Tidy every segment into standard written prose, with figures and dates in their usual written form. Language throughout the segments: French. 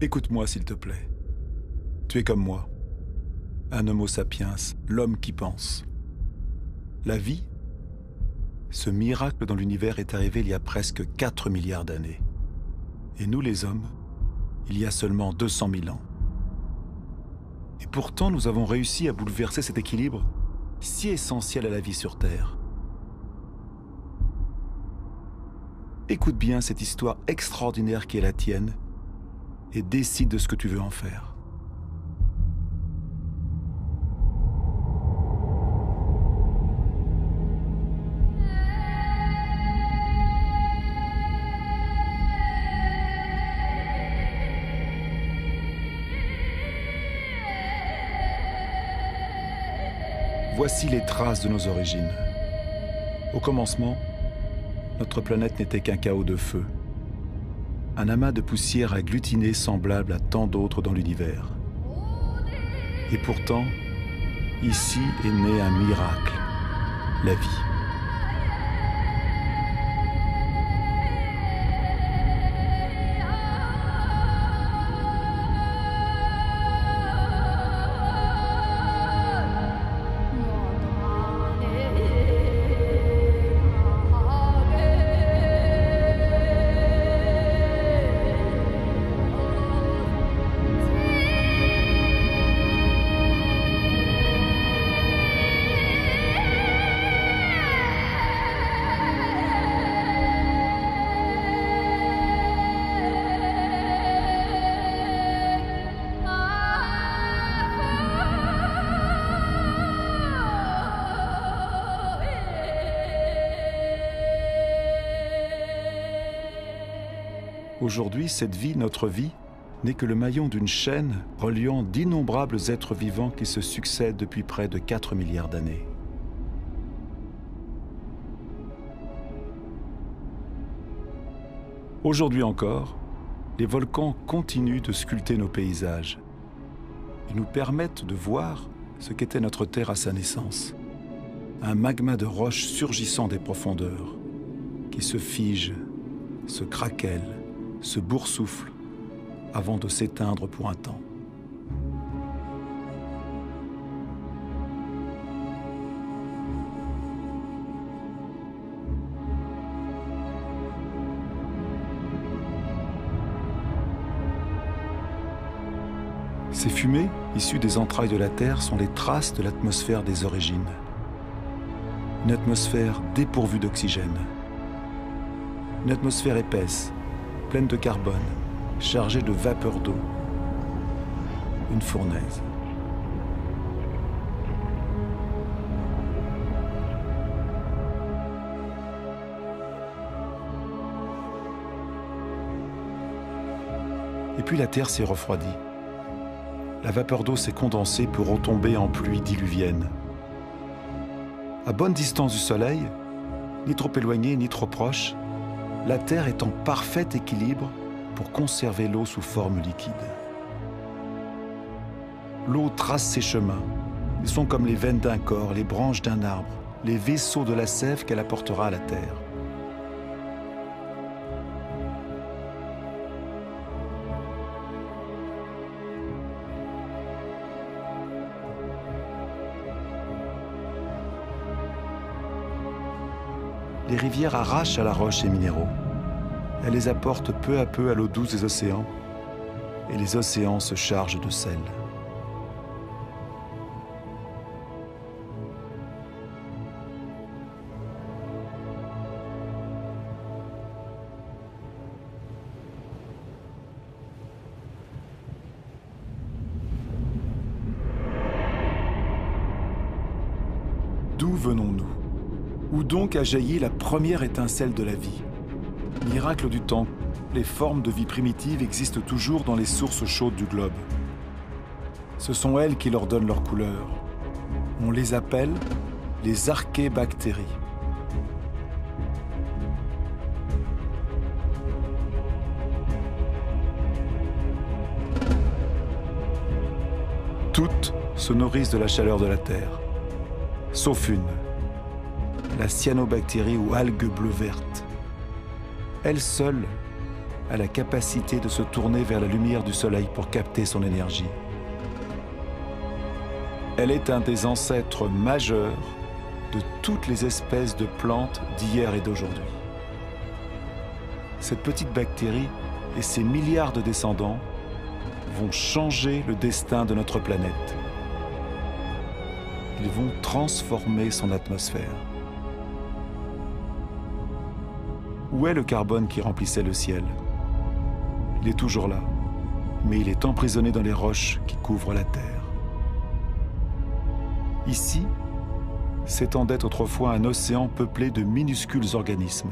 Écoute-moi, s'il te plaît. Tu es comme moi. Un homo sapiens, l'homme qui pense. La vie, ce miracle dans l'univers est arrivé il y a presque 4 milliards d'années. Et nous, les hommes, il y a seulement 200 000 ans. Et pourtant, nous avons réussi à bouleverser cet équilibre si essentiel à la vie sur Terre. Écoute bien cette histoire extraordinaire qui est la tienne et décide de ce que tu veux en faire. Voici les traces de nos origines. Au commencement, notre planète n'était qu'un chaos de feu. Un amas de poussière agglutinée semblable à tant d'autres dans l'univers. Et pourtant, ici est né un miracle, la vie. Aujourd'hui, cette vie, notre vie, n'est que le maillon d'une chaîne reliant d'innombrables êtres vivants qui se succèdent depuis près de 4 milliards d'années. Aujourd'hui encore, les volcans continuent de sculpter nos paysages. Ils nous permettent de voir ce qu'était notre Terre à sa naissance. Un magma de roches surgissant des profondeurs, qui se fige, se craquelle, se boursoufle avant de s'éteindre pour un temps. Ces fumées, issues des entrailles de la Terre, sont les traces de l'atmosphère des origines. Une atmosphère dépourvue d'oxygène. Une atmosphère épaisse, pleine de carbone, chargée de vapeur d'eau. Une fournaise. Et puis la Terre s'est refroidie. La vapeur d'eau s'est condensée pour retomber en pluie diluvienne. À bonne distance du Soleil, ni trop éloignée ni trop proche, la Terre est en parfait équilibre pour conserver l'eau sous forme liquide. L'eau trace ses chemins. Ils sont comme les veines d'un corps, les branches d'un arbre, les vaisseaux de la sève qu'elle apportera à la Terre. Les rivières arrachent à la roche les minéraux. Elles les apportent peu à peu à l'eau douce des océans, et les océans se chargent de sel. D'où venons-nous ? Où donc a jailli la première étincelle de la vie ? Miracle du temps, les formes de vie primitives existent toujours dans les sources chaudes du globe. Ce sont elles qui leur donnent leur couleur. On les appelle les archébactéries. Toutes se nourrissent de la chaleur de la Terre, sauf une, la cyanobactérie ou algue bleue verte. Elle seule a la capacité de se tourner vers la lumière du soleil pour capter son énergie. Elle est un des ancêtres majeurs de toutes les espèces de plantes d'hier et d'aujourd'hui. Cette petite bactérie et ses milliards de descendants vont changer le destin de notre planète. Ils vont transformer son atmosphère. Où est le carbone qui remplissait le ciel? Il est toujours là, mais il est emprisonné dans les roches qui couvrent la Terre. Ici, s'étendait autrefois un océan peuplé de minuscules organismes.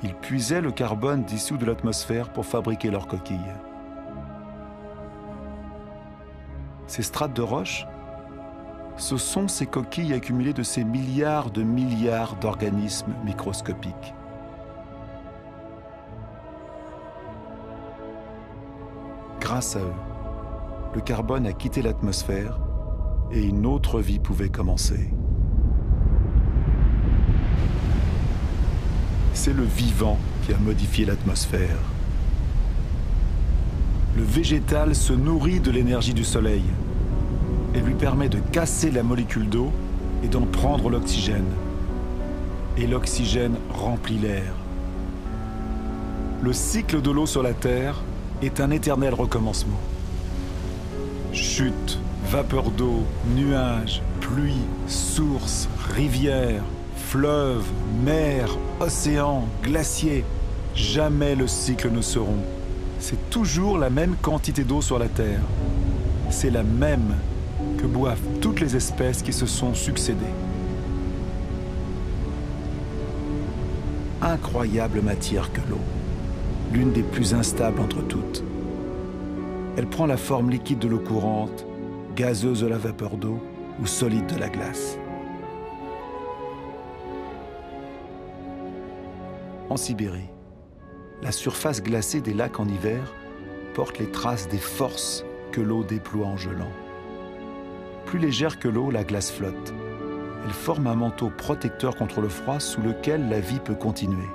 Ils puisaient le carbone dissous de l'atmosphère pour fabriquer leurs coquilles. Ces strates de roches, ce sont ces coquilles accumulées de ces milliards d'organismes microscopiques. Grâce à eux, le carbone a quitté l'atmosphère et une autre vie pouvait commencer. C'est le vivant qui a modifié l'atmosphère. Le végétal se nourrit de l'énergie du soleil et lui permet de casser la molécule d'eau et d'en prendre l'oxygène. Et l'oxygène remplit l'air. Le cycle de l'eau sur la Terre est un éternel recommencement. Chute, vapeur d'eau, nuages, pluie, sources, rivières, fleuves, mers, océans, glaciers. Jamais le cycle ne se rompt. C'est toujours la même quantité d'eau sur la Terre. C'est la même que boivent toutes les espèces qui se sont succédées. Incroyable matière que l'eau, l'une des plus instables entre toutes. Elle prend la forme liquide de l'eau courante, gazeuse de la vapeur d'eau ou solide de la glace. En Sibérie, la surface glacée des lacs en hiver porte les traces des forces que l'eau déploie en gelant. Plus légère que l'eau, la glace flotte. Elle forme un manteau protecteur contre le froid sous lequel la vie peut continuer.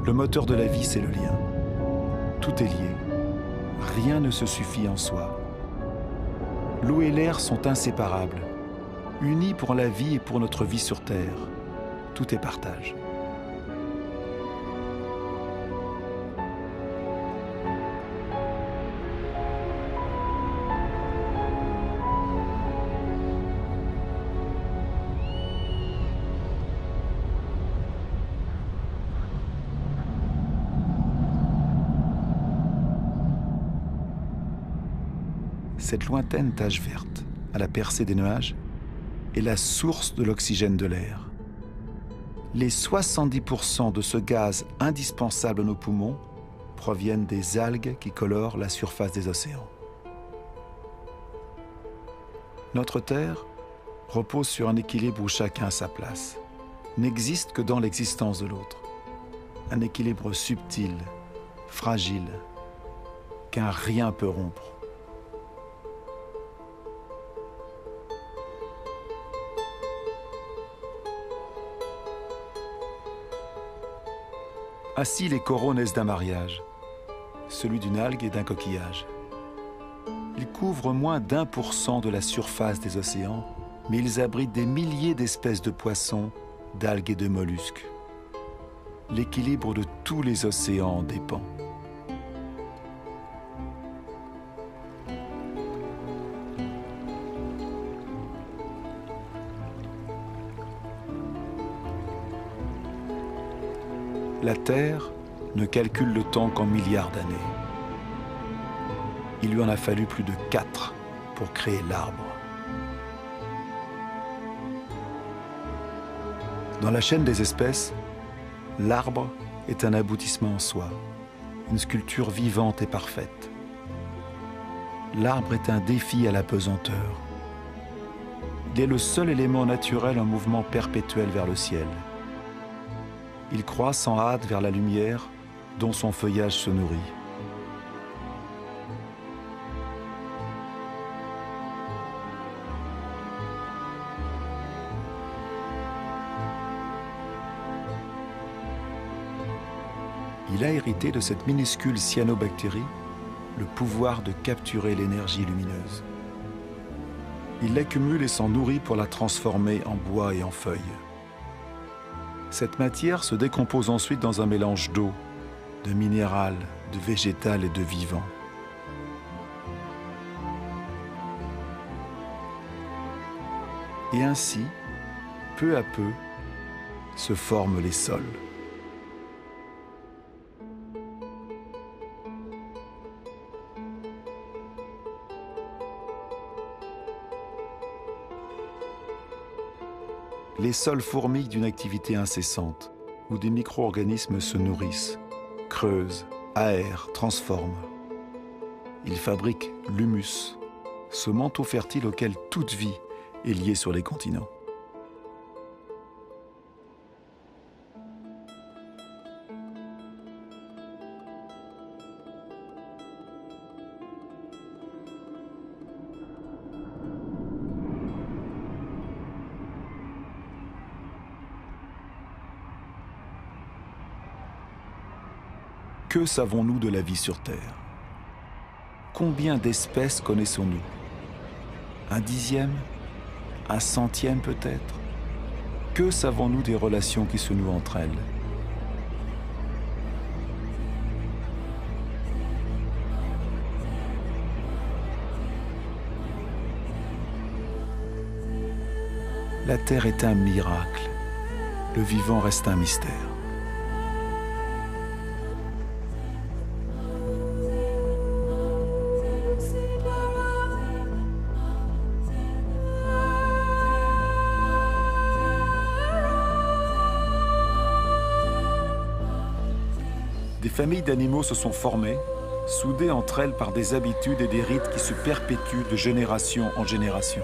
Le moteur de la vie, c'est le lien. Tout est lié. Rien ne se suffit en soi. L'eau et l'air sont inséparables, unis pour la vie et pour notre vie sur Terre. Tout est partage. Cette lointaine tache verte, à la percée des nuages, est la source de l'oxygène de l'air. Les 70% de ce gaz indispensable à nos poumons proviennent des algues qui colorent la surface des océans. Notre Terre repose sur un équilibre où chacun a sa place, n'existe que dans l'existence de l'autre. Un équilibre subtil, fragile, qu'un rien peut rompre. Ainsi, les coraux naissent d'un mariage, celui d'une algue et d'un coquillage. Ils couvrent moins d'1% de la surface des océans, mais ils abritent des milliers d'espèces de poissons, d'algues et de mollusques. L'équilibre de tous les océans en dépend. La Terre ne calcule le temps qu'en milliards d'années. Il lui en a fallu plus de 4 pour créer l'arbre. Dans la chaîne des espèces, l'arbre est un aboutissement en soi, une sculpture vivante et parfaite. L'arbre est un défi à la pesanteur. Il est le seul élément naturel en mouvement perpétuel vers le ciel. Il croît sans hâte vers la lumière dont son feuillage se nourrit. Il a hérité de cette minuscule cyanobactérie le pouvoir de capturer l'énergie lumineuse. Il l'accumule et s'en nourrit pour la transformer en bois et en feuilles. Cette matière se décompose ensuite dans un mélange d'eau, de minéral, de végétal et de vivant. Et ainsi, peu à peu, se forment les sols. Les sols fourmillent d'une activité incessante, où des micro-organismes se nourrissent, creusent, aèrent, transforment. Ils fabriquent l'humus, ce manteau fertile auquel toute vie est liée sur les continents. Que savons-nous de la vie sur Terre? Combien d'espèces connaissons-nous? Un dixième? Un centième peut-être? Que savons-nous des relations qui se nouent entre elles? La Terre est un miracle. Le vivant reste un mystère. Des familles d'animaux se sont formées, soudées entre elles par des habitudes et des rites qui se perpétuent de génération en génération.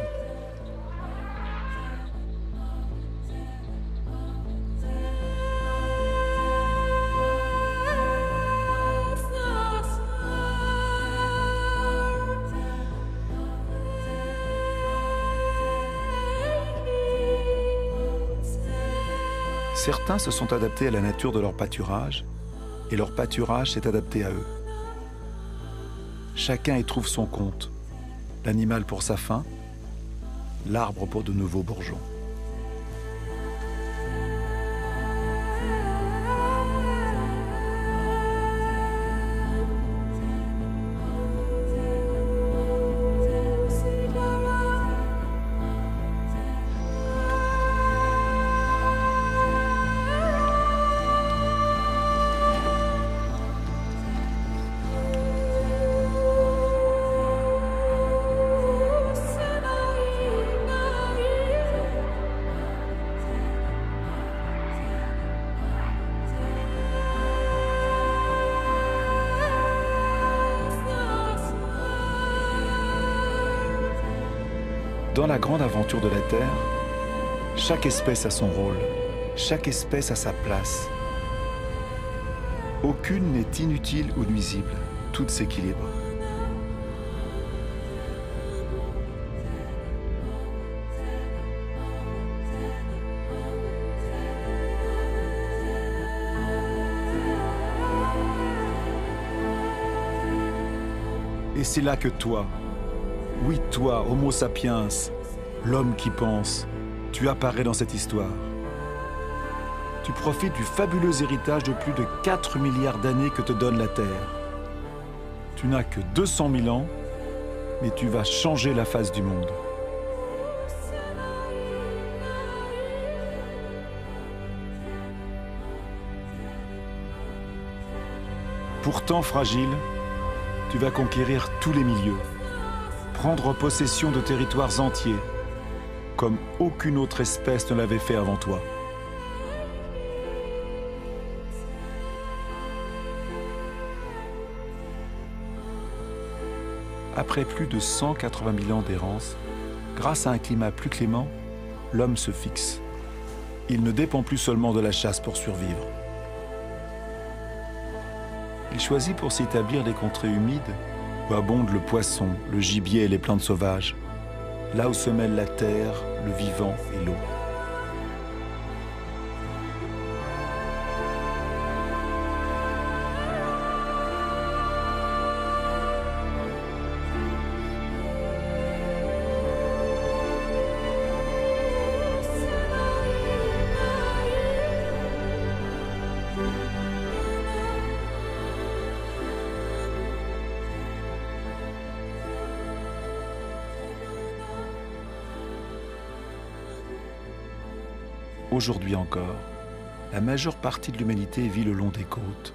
Certains se sont adaptés à la nature de leur pâturage, et leur pâturage s'est adapté à eux. Chacun y trouve son compte, l'animal pour sa faim, l'arbre pour de nouveaux bourgeons. Dans la grande aventure de la Terre, chaque espèce a son rôle, chaque espèce a sa place. Aucune n'est inutile ou nuisible, toutes s'équilibrent. Et c'est là que toi, oui toi, Homo sapiens, l'homme qui pense, tu apparais dans cette histoire. Tu profites du fabuleux héritage de plus de 4 milliards d'années que te donne la Terre. Tu n'as que 200 000 ans, mais tu vas changer la face du monde. Pourtant fragile, tu vas conquérir tous les milieux, prendre possession de territoires entiers, comme aucune autre espèce ne l'avait fait avant toi. Après plus de 180 000 ans d'errance, grâce à un climat plus clément, l'homme se fixe. Il ne dépend plus seulement de la chasse pour survivre. Il choisit pour s'y établir les contrées humides où abondent le poisson, le gibier et les plantes sauvages, là où se mêlent la terre, le vivant et l'eau. Aujourd'hui encore, la majeure partie de l'humanité vit le long des côtes,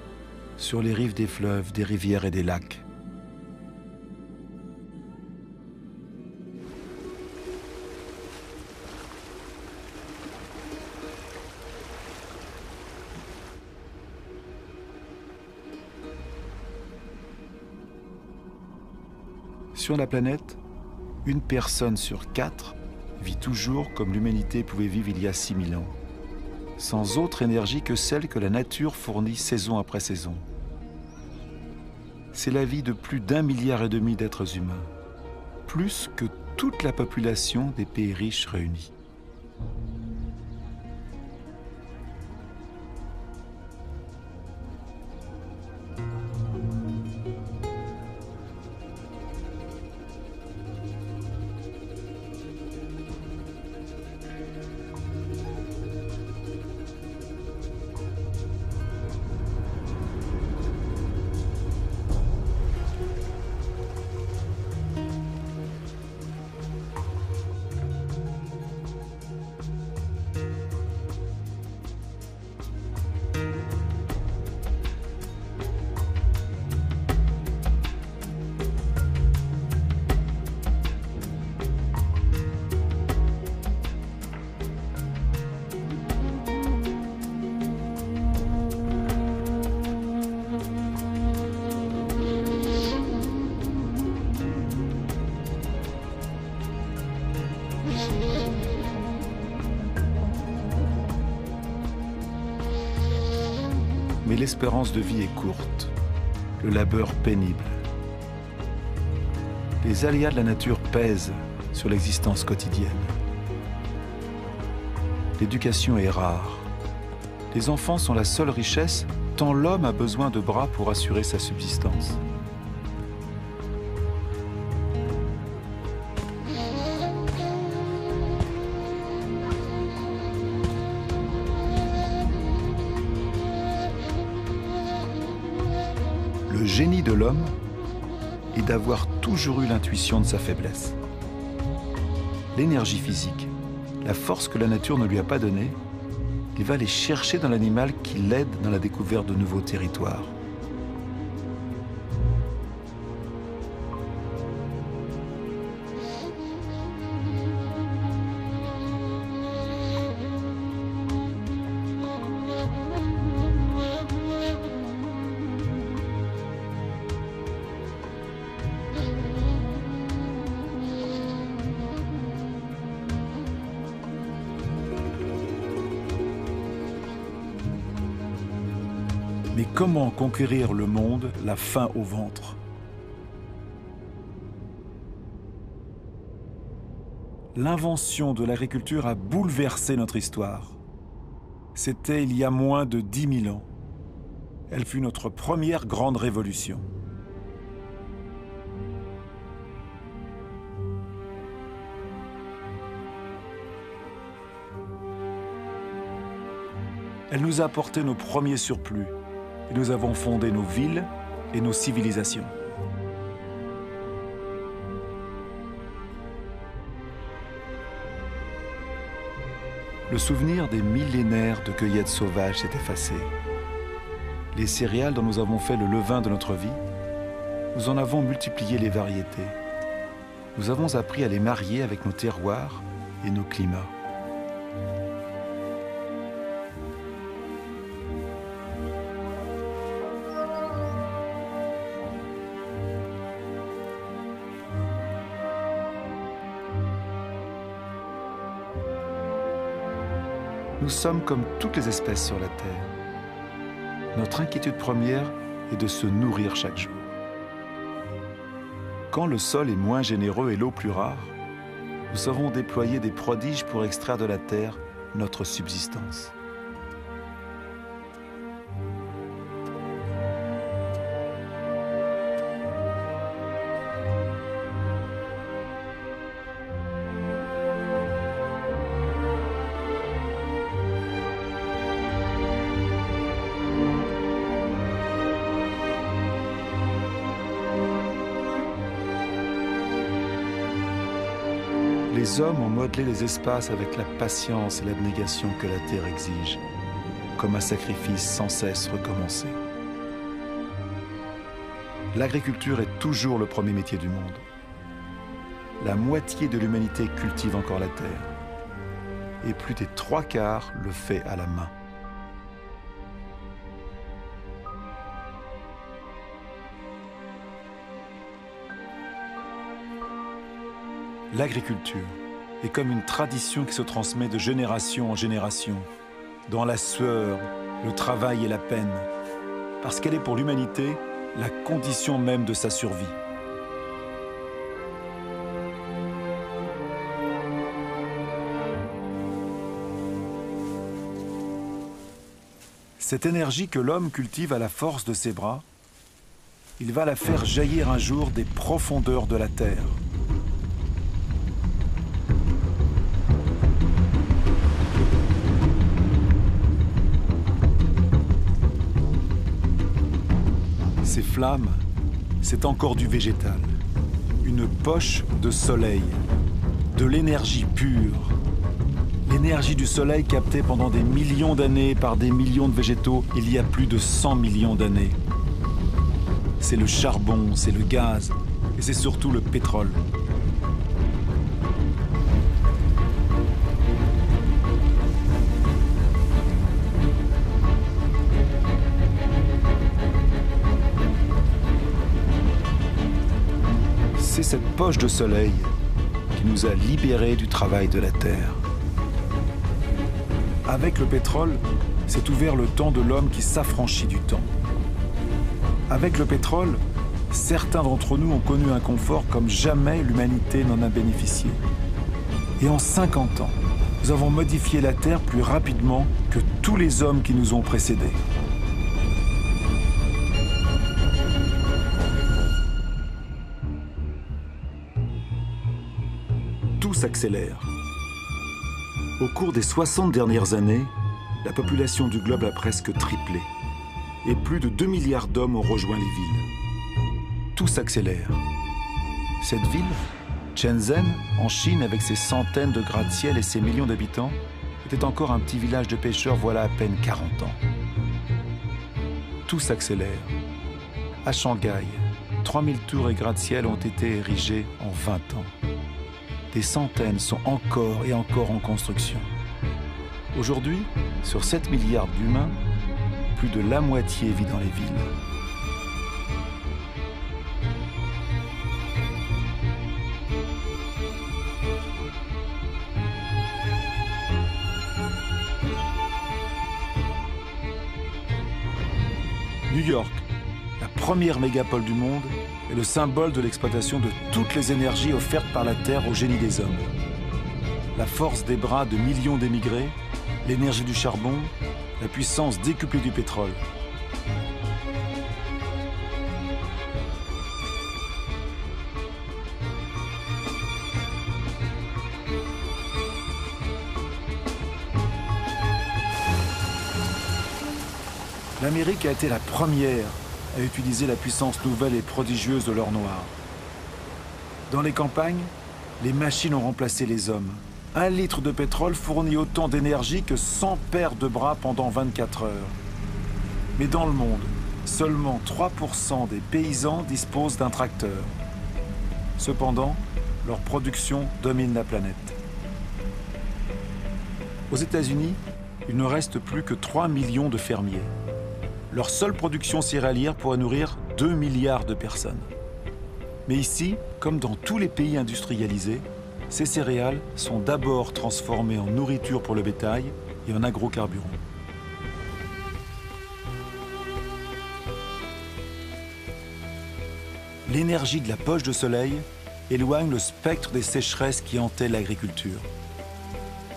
sur les rives des fleuves, des rivières et des lacs. Sur la planète, une personne sur 4 vit toujours comme l'humanité pouvait vivre il y a 6000 ans, sans autre énergie que celle que la nature fournit saison après saison. C'est la vie de plus d'1,5 milliard d'êtres humains, plus que toute la population des pays riches réunis. Mais l'espérance de vie est courte, le labeur pénible. Les aléas de la nature pèsent sur l'existence quotidienne. L'éducation est rare. Les enfants sont la seule richesse, tant l'homme a besoin de bras pour assurer sa subsistance. Le génie de l'homme est d'avoir toujours eu l'intuition de sa faiblesse. L'énergie physique, la force que la nature ne lui a pas donnée, il va les chercher dans l'animal qui l'aide dans la découverte de nouveaux territoires. Mais comment conquérir le monde, la faim au ventre? L'invention de l'agriculture a bouleversé notre histoire. C'était il y a moins de 10 000 ans. Elle fut notre première grande révolution. Elle nous a apporté nos premiers surplus. Et nous avons fondé nos villes et nos civilisations. Le souvenir des millénaires de cueillettes sauvages s'est effacé. Les céréales dont nous avons fait le levain de notre vie, nous en avons multiplié les variétés. Nous avons appris à les marier avec nos terroirs et nos climats. Nous sommes comme toutes les espèces sur la Terre. Notre inquiétude première est de se nourrir chaque jour. Quand le sol est moins généreux et l'eau plus rare, nous savons déployer des prodiges pour extraire de la terre notre subsistance. Les hommes ont modelé les espaces avec la patience et l'abnégation que la terre exige, comme un sacrifice sans cesse recommencé. L'agriculture est toujours le premier métier du monde. La moitié de l'humanité cultive encore la terre, et plus des 3/4 le fait à la main. L'agriculture est comme une tradition qui se transmet de génération en génération, dans la sueur, le travail et la peine, parce qu'elle est pour l'humanité la condition même de sa survie. Cette énergie que l'homme cultive à la force de ses bras, il va la faire jaillir un jour des profondeurs de la terre. Ces flammes, c'est encore du végétal, une poche de soleil, de l'énergie pure. L'énergie du soleil captée pendant des millions d'années par des millions de végétaux il y a plus de 100 millions d'années. C'est le charbon, c'est le gaz et c'est surtout le pétrole. C'est cette poche de soleil qui nous a libérés du travail de la terre. Avec le pétrole, s'est ouvert le temps de l'homme qui s'affranchit du temps. Avec le pétrole, certains d'entre nous ont connu un confort comme jamais l'humanité n'en a bénéficié. Et en 50 ans, nous avons modifié la Terre plus rapidement que tous les hommes qui nous ont précédés. Tout s'accélère. Au cours des 60 dernières années, la population du globe a presque triplé et plus de 2 milliards d'hommes ont rejoint les villes. Tout s'accélère. Cette ville, Shenzhen, en Chine, avec ses centaines de gratte-ciel et ses millions d'habitants, était encore un petit village de pêcheurs voilà à peine 40 ans. Tout s'accélère. À Shanghai, 3000 tours et gratte-ciel ont été érigés en 20 ans. Des centaines sont encore et encore en construction. Aujourd'hui, sur 7 milliards d'humains, plus de la moitié vit dans les villes. New York, la première mégapole du monde, est le symbole de l'exploitation de toutes les énergies offertes par la Terre au génie des hommes. La force des bras de millions d'émigrés, l'énergie du charbon, la puissance décuplée du pétrole. L'Amérique a été la première à utiliser la puissance nouvelle et prodigieuse de l'or noir. Dans les campagnes, les machines ont remplacé les hommes. 1 litre de pétrole fournit autant d'énergie que 100 paires de bras pendant 24 heures. Mais dans le monde, seulement 3% des paysans disposent d'un tracteur. Cependant, leur production domine la planète. Aux États-Unis, il ne reste plus que 3 millions de fermiers. Leur seule production céréalière pourrait nourrir 2 milliards de personnes. Mais ici, comme dans tous les pays industrialisés, ces céréales sont d'abord transformées en nourriture pour le bétail et en agrocarburants. L'énergie de la poche de soleil éloigne le spectre des sécheresses qui hantaient l'agriculture.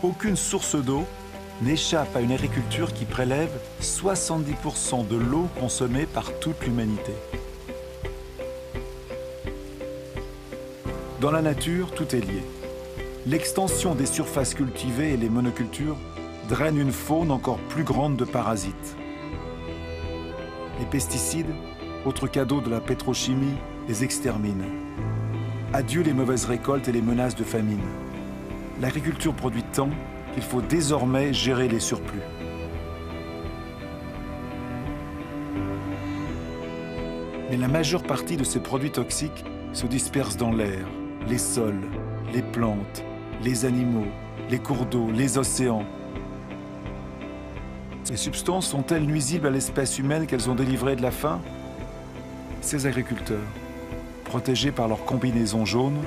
Aucune source d'eau n'échappe à une agriculture qui prélève 70% de l'eau consommée par toute l'humanité. Dans la nature, tout est lié. L'extension des surfaces cultivées et les monocultures drainent une faune encore plus grande de parasites. Les pesticides, autre cadeau de la pétrochimie, les exterminent. Adieu les mauvaises récoltes et les menaces de famine. L'agriculture produit tant qu'il faut désormais gérer les surplus. Mais la majeure partie de ces produits toxiques se disperse dans l'air, les sols, les plantes, les animaux, les cours d'eau, les océans. Ces substances sont-elles nuisibles à l'espèce humaine qu'elles ont délivrée de la faim? Ces agriculteurs, protégés par leur combinaison jaune,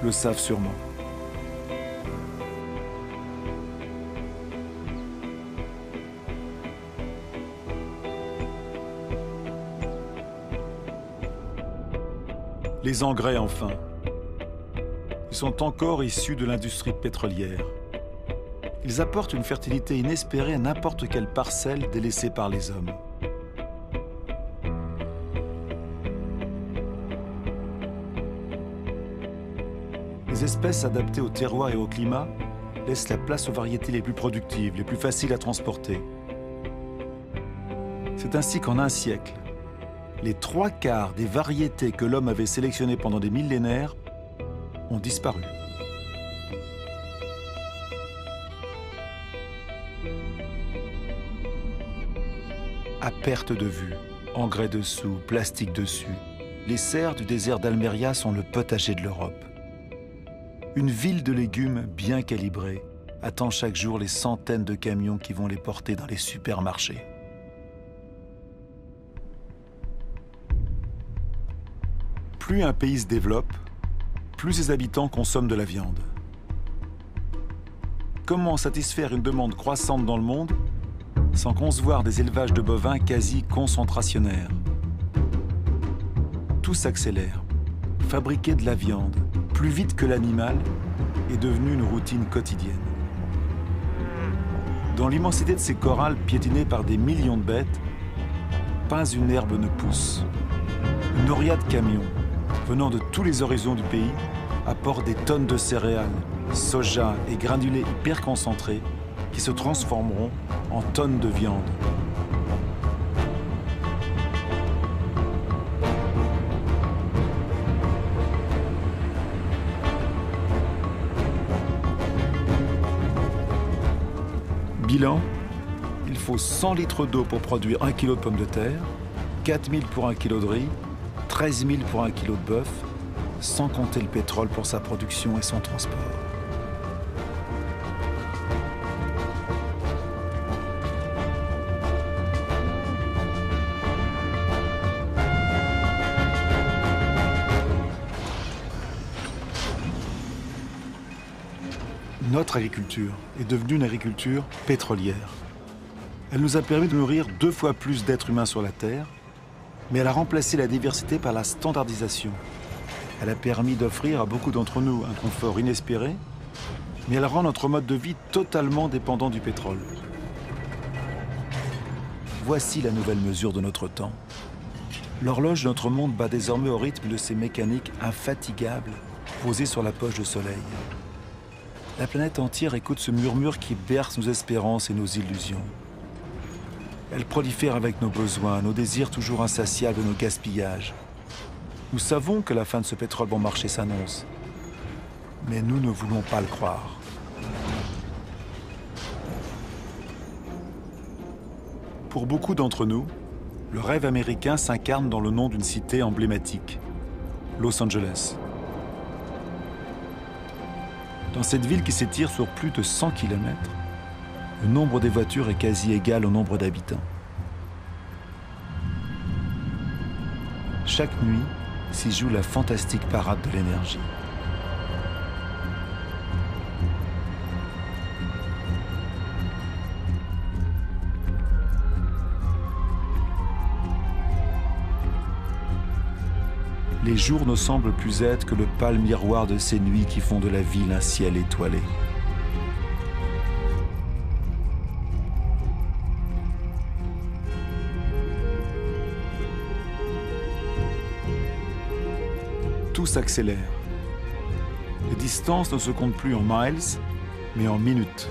le savent sûrement. Les engrais, enfin. Ils sont encore issus de l'industrie pétrolière. Ils apportent une fertilité inespérée à n'importe quelle parcelle délaissée par les hommes. Les espèces adaptées au terroir et au climat laissent la place aux variétés les plus productives, les plus faciles à transporter. C'est ainsi qu'en un siècle, les 3/4 des variétés que l'homme avait sélectionnées pendant des millénaires ont disparu. À perte de vue, engrais dessous, plastique dessus, les serres du désert d'Almeria sont le potager de l'Europe. Une ville de légumes bien calibrée attend chaque jour les centaines de camions qui vont les porter dans les supermarchés. Plus un pays se développe, plus ses habitants consomment de la viande. Comment satisfaire une demande croissante dans le monde sans concevoir des élevages de bovins quasi concentrationnaires? Tout s'accélère. Fabriquer de la viande plus vite que l'animal est devenu une routine quotidienne. Dans l'immensité de ces corrals piétinés par des millions de bêtes, pas une herbe ne pousse. Une noria de camions venant de tous les horizons du pays apportent des tonnes de céréales, soja et granulés hyper concentrés qui se transformeront en tonnes de viande. Bilan, il faut 100 litres d'eau pour produire 1 kg de pommes de terre, 4 000 pour 1 kg de riz, 13 000 pour 1 kg de bœuf, sans compter le pétrole pour sa production et son transport. Notre agriculture est devenue une agriculture pétrolière. Elle nous a permis de nourrir 2 fois plus d'êtres humains sur la Terre, mais elle a remplacé la diversité par la standardisation. Elle a permis d'offrir à beaucoup d'entre nous un confort inespéré, mais elle rend notre mode de vie totalement dépendant du pétrole. Voici la nouvelle mesure de notre temps. L'horloge de notre monde bat désormais au rythme de ces mécaniques infatigables posées sur la poche de soleil. La planète entière écoute ce murmure qui berce nos espérances et nos illusions. Elle prolifère avec nos besoins, nos désirs toujours insatiables et nos gaspillages. Nous savons que la fin de ce pétrole bon marché s'annonce, mais nous ne voulons pas le croire. Pour beaucoup d'entre nous, le rêve américain s'incarne dans le nom d'une cité emblématique, Los Angeles. Dans cette ville qui s'étire sur plus de 100 km, le nombre des voitures est quasi égal au nombre d'habitants. Chaque nuit s'y joue la fantastique parade de l'énergie. les jours ne semblent plus être que le pâle miroir de ces nuits qui font de la ville un ciel étoilé. Tout s'accélère. Les distances ne se comptent plus en miles, mais en minutes.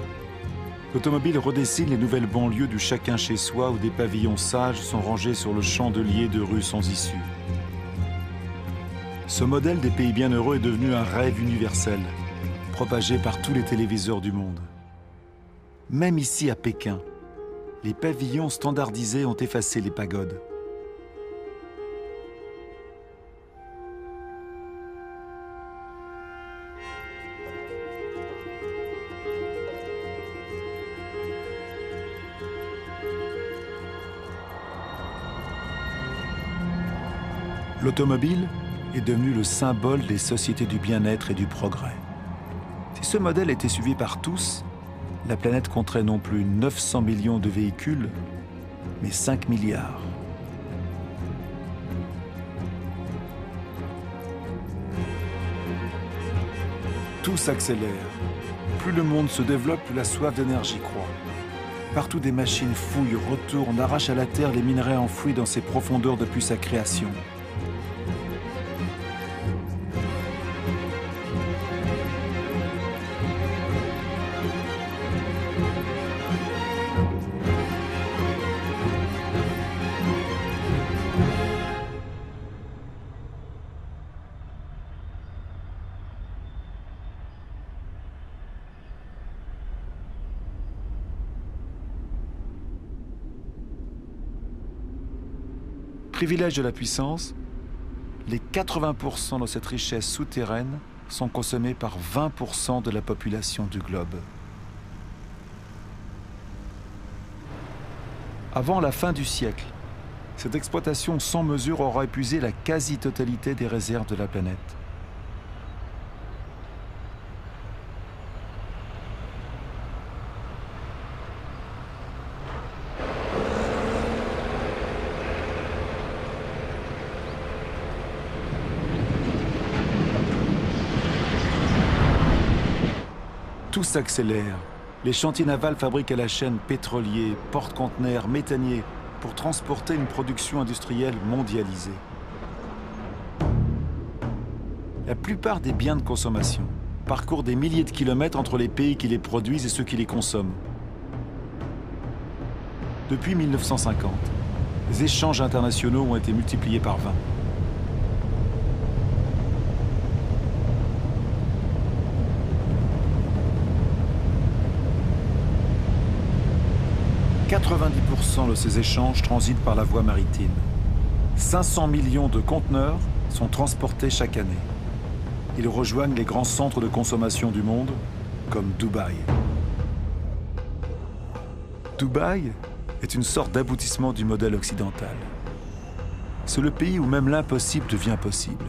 L'automobile redessine les nouvelles banlieues du chacun chez soi où des pavillons sages sont rangés sur le chandelier de rues sans issue. Ce modèle des pays bienheureux est devenu un rêve universel, propagé par tous les téléviseurs du monde. Même ici à Pékin, les pavillons standardisés ont effacé les pagodes. L'automobile est devenu le symbole des sociétés du bien-être et du progrès. Si ce modèle était suivi par tous, la planète compterait non plus 900 millions de véhicules, mais 5 milliards. Tout s'accélère. Plus le monde se développe, plus la soif d'énergie croît. Partout des machines fouillent, retournent, arrachent à la terre les minerais enfouis dans ses profondeurs depuis sa création. Privilège de la puissance, les 80% de cette richesse souterraine sont consommés par 20% de la population du globe. Avant la fin du siècle, cette exploitation sans mesure aura épuisé la quasi-totalité des réserves de la planète. Tout s'accélère. Les chantiers navals fabriquent à la chaîne pétroliers, porte-conteneurs, méthaniers pour transporter une production industrielle mondialisée. La plupart des biens de consommation parcourent des milliers de kilomètres entre les pays qui les produisent et ceux qui les consomment. Depuis 1950, les échanges internationaux ont été multipliés par 20. « 90% de ces échanges transitent par la voie maritime. 500 millions de conteneurs sont transportés chaque année. Ils rejoignent les grands centres de consommation du monde, comme Dubaï. Dubaï est une sorte d'aboutissement du modèle occidental. C'est le pays où même l'impossible devient possible,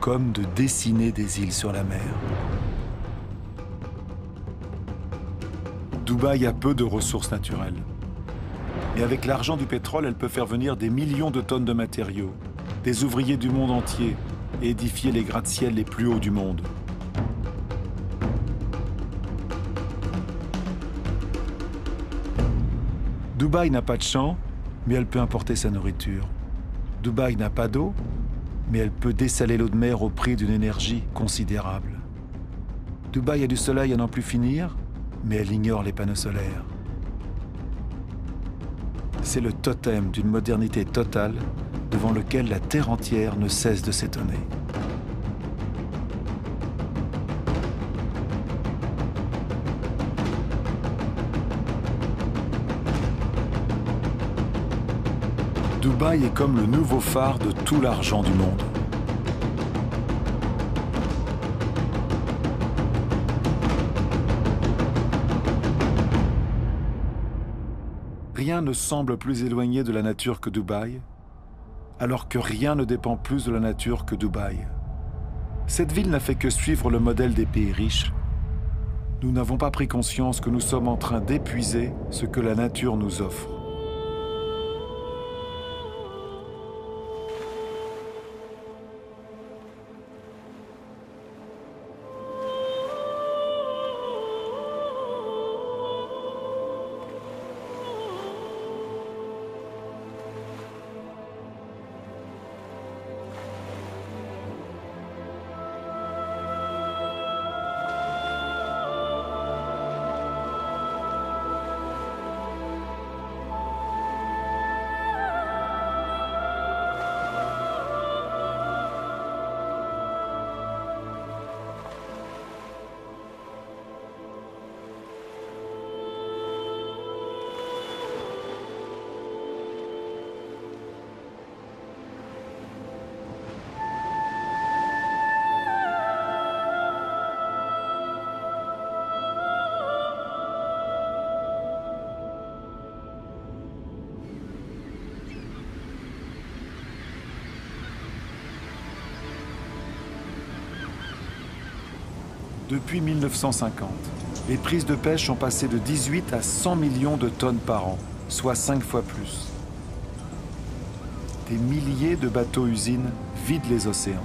comme de dessiner des îles sur la mer. Dubaï a peu de ressources naturelles. Mais avec l'argent du pétrole, elle peut faire venir des millions de tonnes de matériaux, des ouvriers du monde entier et édifier les gratte-ciels les plus hauts du monde. Dubaï n'a pas de champs, mais elle peut importer sa nourriture. Dubaï n'a pas d'eau, mais elle peut dessaler l'eau de mer au prix d'une énergie considérable. Dubaï a du soleil à n'en plus finir, mais elle ignore les panneaux solaires. C'est le totem d'une modernité totale devant lequel la terre entière ne cesse de s'étonner. Dubaï est comme le nouveau phare de tout l'argent du monde. Rien ne semble plus éloigné de la nature que Dubaï, alors que rien ne dépend plus de la nature que Dubaï. Cette ville n'a fait que suivre le modèle des pays riches. Nous n'avons pas pris conscience que nous sommes en train d'épuiser ce que la nature nous offre. Depuis 1950, les prises de pêche ont passé de 18 à 100 millions de tonnes par an, soit 5 fois plus. Des milliers de bateaux-usines vident les océans.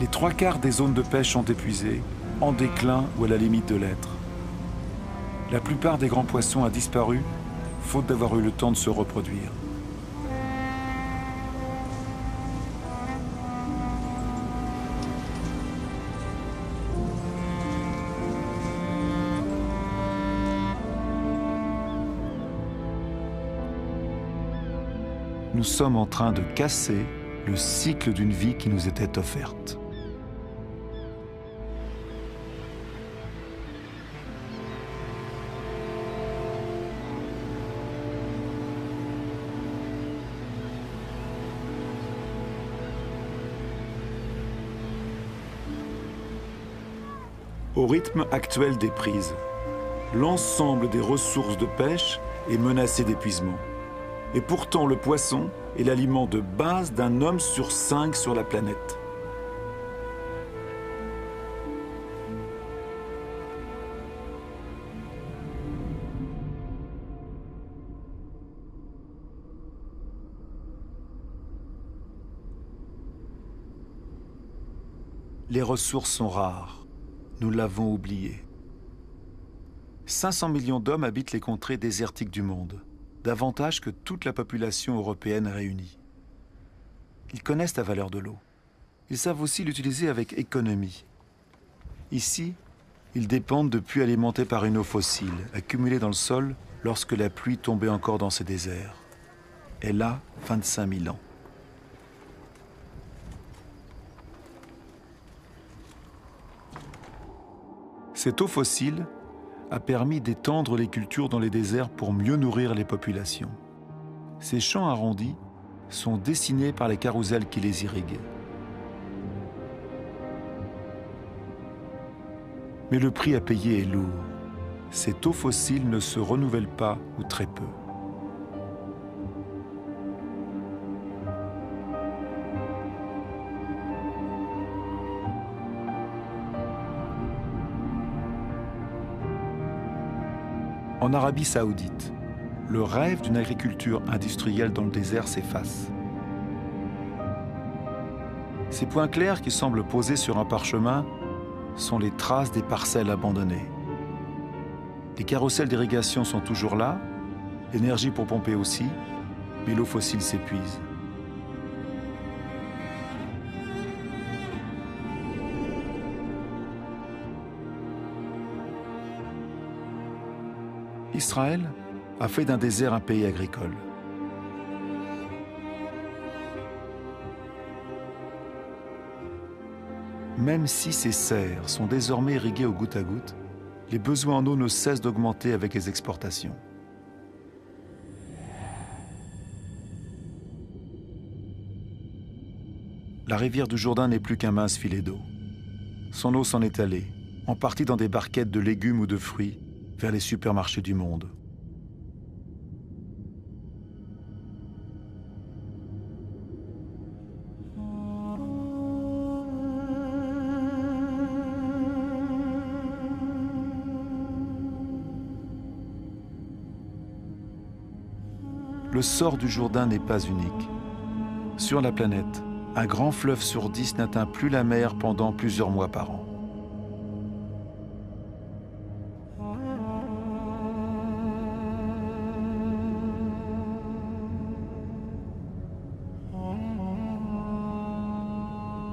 Les 3/4 des zones de pêche sont épuisées, en déclin ou à la limite de l'être. La plupart des grands poissons a disparu, faute d'avoir eu le temps de se reproduire. Nous sommes en train de casser le cycle d'une vie qui nous était offerte. Au rythme actuel des prises, l'ensemble des ressources de pêche est menacé d'épuisement. Et pourtant, le poisson est l'aliment de base d'un homme sur 5 sur la planète. Les ressources sont rares. Nous l'avons oublié. 500 millions d'hommes habitent les contrées désertiques du monde, davantage que toute la population européenne réunie. Ils connaissent la valeur de l'eau. Ils savent aussi l'utiliser avec économie. Ici, ils dépendent de puits alimentés par une eau fossile, accumulée dans le sol lorsque la pluie tombait encore dans ces déserts. Elle a 25 000 ans. Cette eau fossile a permis d'étendre les cultures dans les déserts pour mieux nourrir les populations. Ces champs arrondis sont dessinés par les carrousels qui les irriguent. Mais le prix à payer est lourd. Cette eau fossile ne se renouvelle pas ou très peu. En Arabie Saoudite, le rêve d'une agriculture industrielle dans le désert s'efface. Ces points clairs qui semblent posés sur un parchemin sont les traces des parcelles abandonnées. Les carrousels d'irrigation sont toujours là, l'énergie pour pomper aussi, mais l'eau fossile s'épuise. Israël a fait d'un désert un pays agricole. Même si ces serres sont désormais irriguées au goutte à goutte, les besoins en eau ne cessent d'augmenter avec les exportations. La rivière du Jourdain n'est plus qu'un mince filet d'eau. Son eau s'en est allée, en partie dans des barquettes de légumes ou de fruits, vers les supermarchés du monde. Le sort du Jourdain n'est pas unique. Sur la planète, un grand fleuve sur 10 n'atteint plus la mer pendant plusieurs mois par an.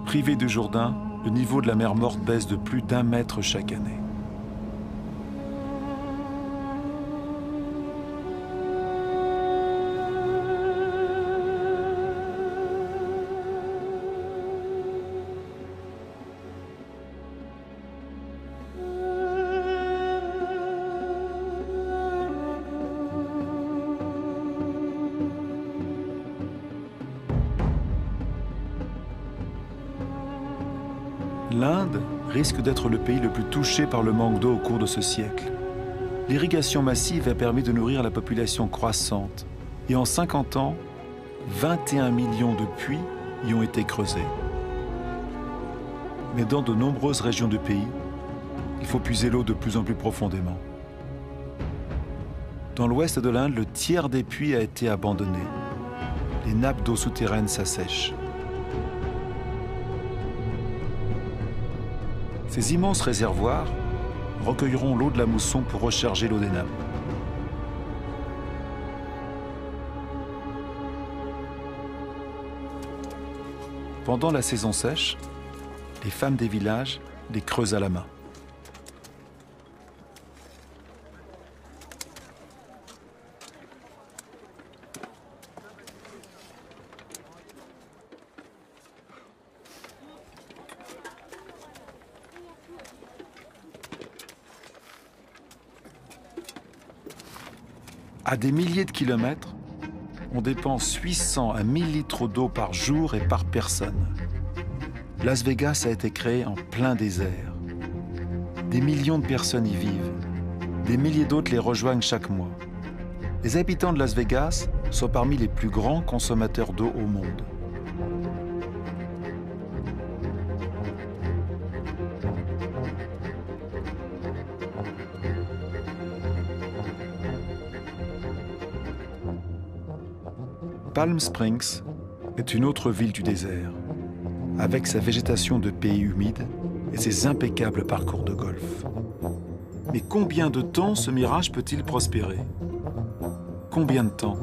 Privé du Jourdain, le niveau de la mer Morte baisse de plus d'1 mètre chaque année. L'Inde risque d'être le pays le plus touché par le manque d'eau au cours de ce siècle. L'irrigation massive a permis de nourrir la population croissante et en 50 ans, 21 millions de puits y ont été creusés. Mais dans de nombreuses régions du pays, il faut puiser l'eau de plus en plus profondément. Dans l'ouest de l'Inde, le tiers des puits a été abandonné. Les nappes d'eau souterraines s'assèchent. Ces immenses réservoirs recueilleront l'eau de la mousson pour recharger l'eau des nappes. Pendant la saison sèche, les femmes des villages les creusent à la main. À des milliers de kilomètres, on dépense 800 à 1000 litres d'eau par jour et par personne. Las Vegas a été créé en plein désert. Des millions de personnes y vivent. Des milliers d'autres les rejoignent chaque mois. Les habitants de Las Vegas sont parmi les plus grands consommateurs d'eau au monde. Palm Springs est une autre ville du désert, avec sa végétation de pays humide et ses impeccables parcours de golf. Mais combien de temps ce mirage peut-il prospérer? Combien de temps?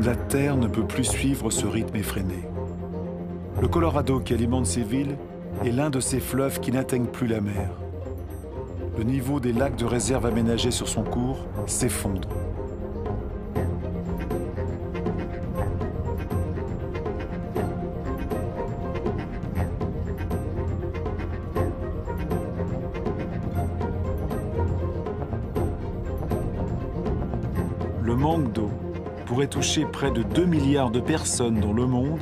La Terre ne peut plus suivre ce rythme effréné. Le Colorado qui alimente ces villes est l'un de ces fleuves qui n'atteignent plus la mer. Le niveau des lacs de réserve aménagés sur son cours s'effondre. Le manque d'eau pourrait toucher près de 2 milliards de personnes dans le monde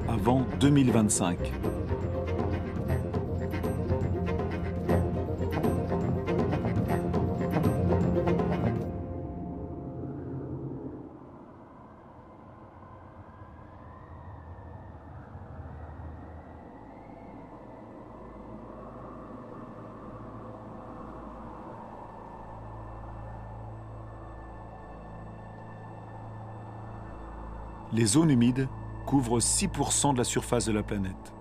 avant 2025. Les zones humides couvrent 6% de la surface de la planète.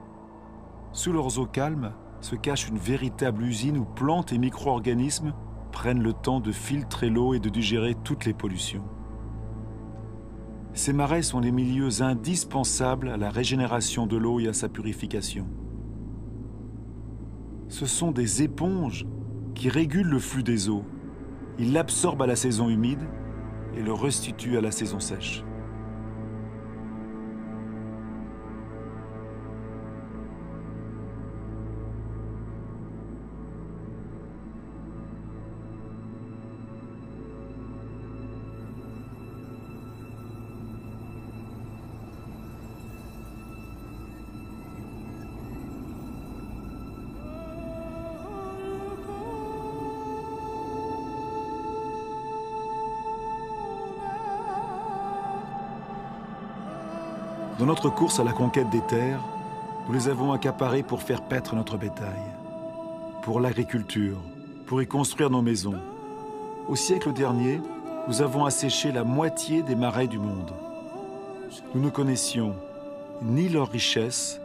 Sous leurs eaux calmes se cache une véritable usine où plantes et micro-organismes prennent le temps de filtrer l'eau et de digérer toutes les pollutions. Ces marais sont les milieux indispensables à la régénération de l'eau et à sa purification. Ce sont des éponges qui régulent le flux des eaux. Ils l'absorbent à la saison humide et le restituent à la saison sèche. Dans notre course à la conquête des terres, nous les avons accaparées pour faire paître notre bétail, pour l'agriculture, pour y construire nos maisons. Au siècle dernier, nous avons asséché la moitié des marais du monde. Nous ne connaissions ni leur richesse,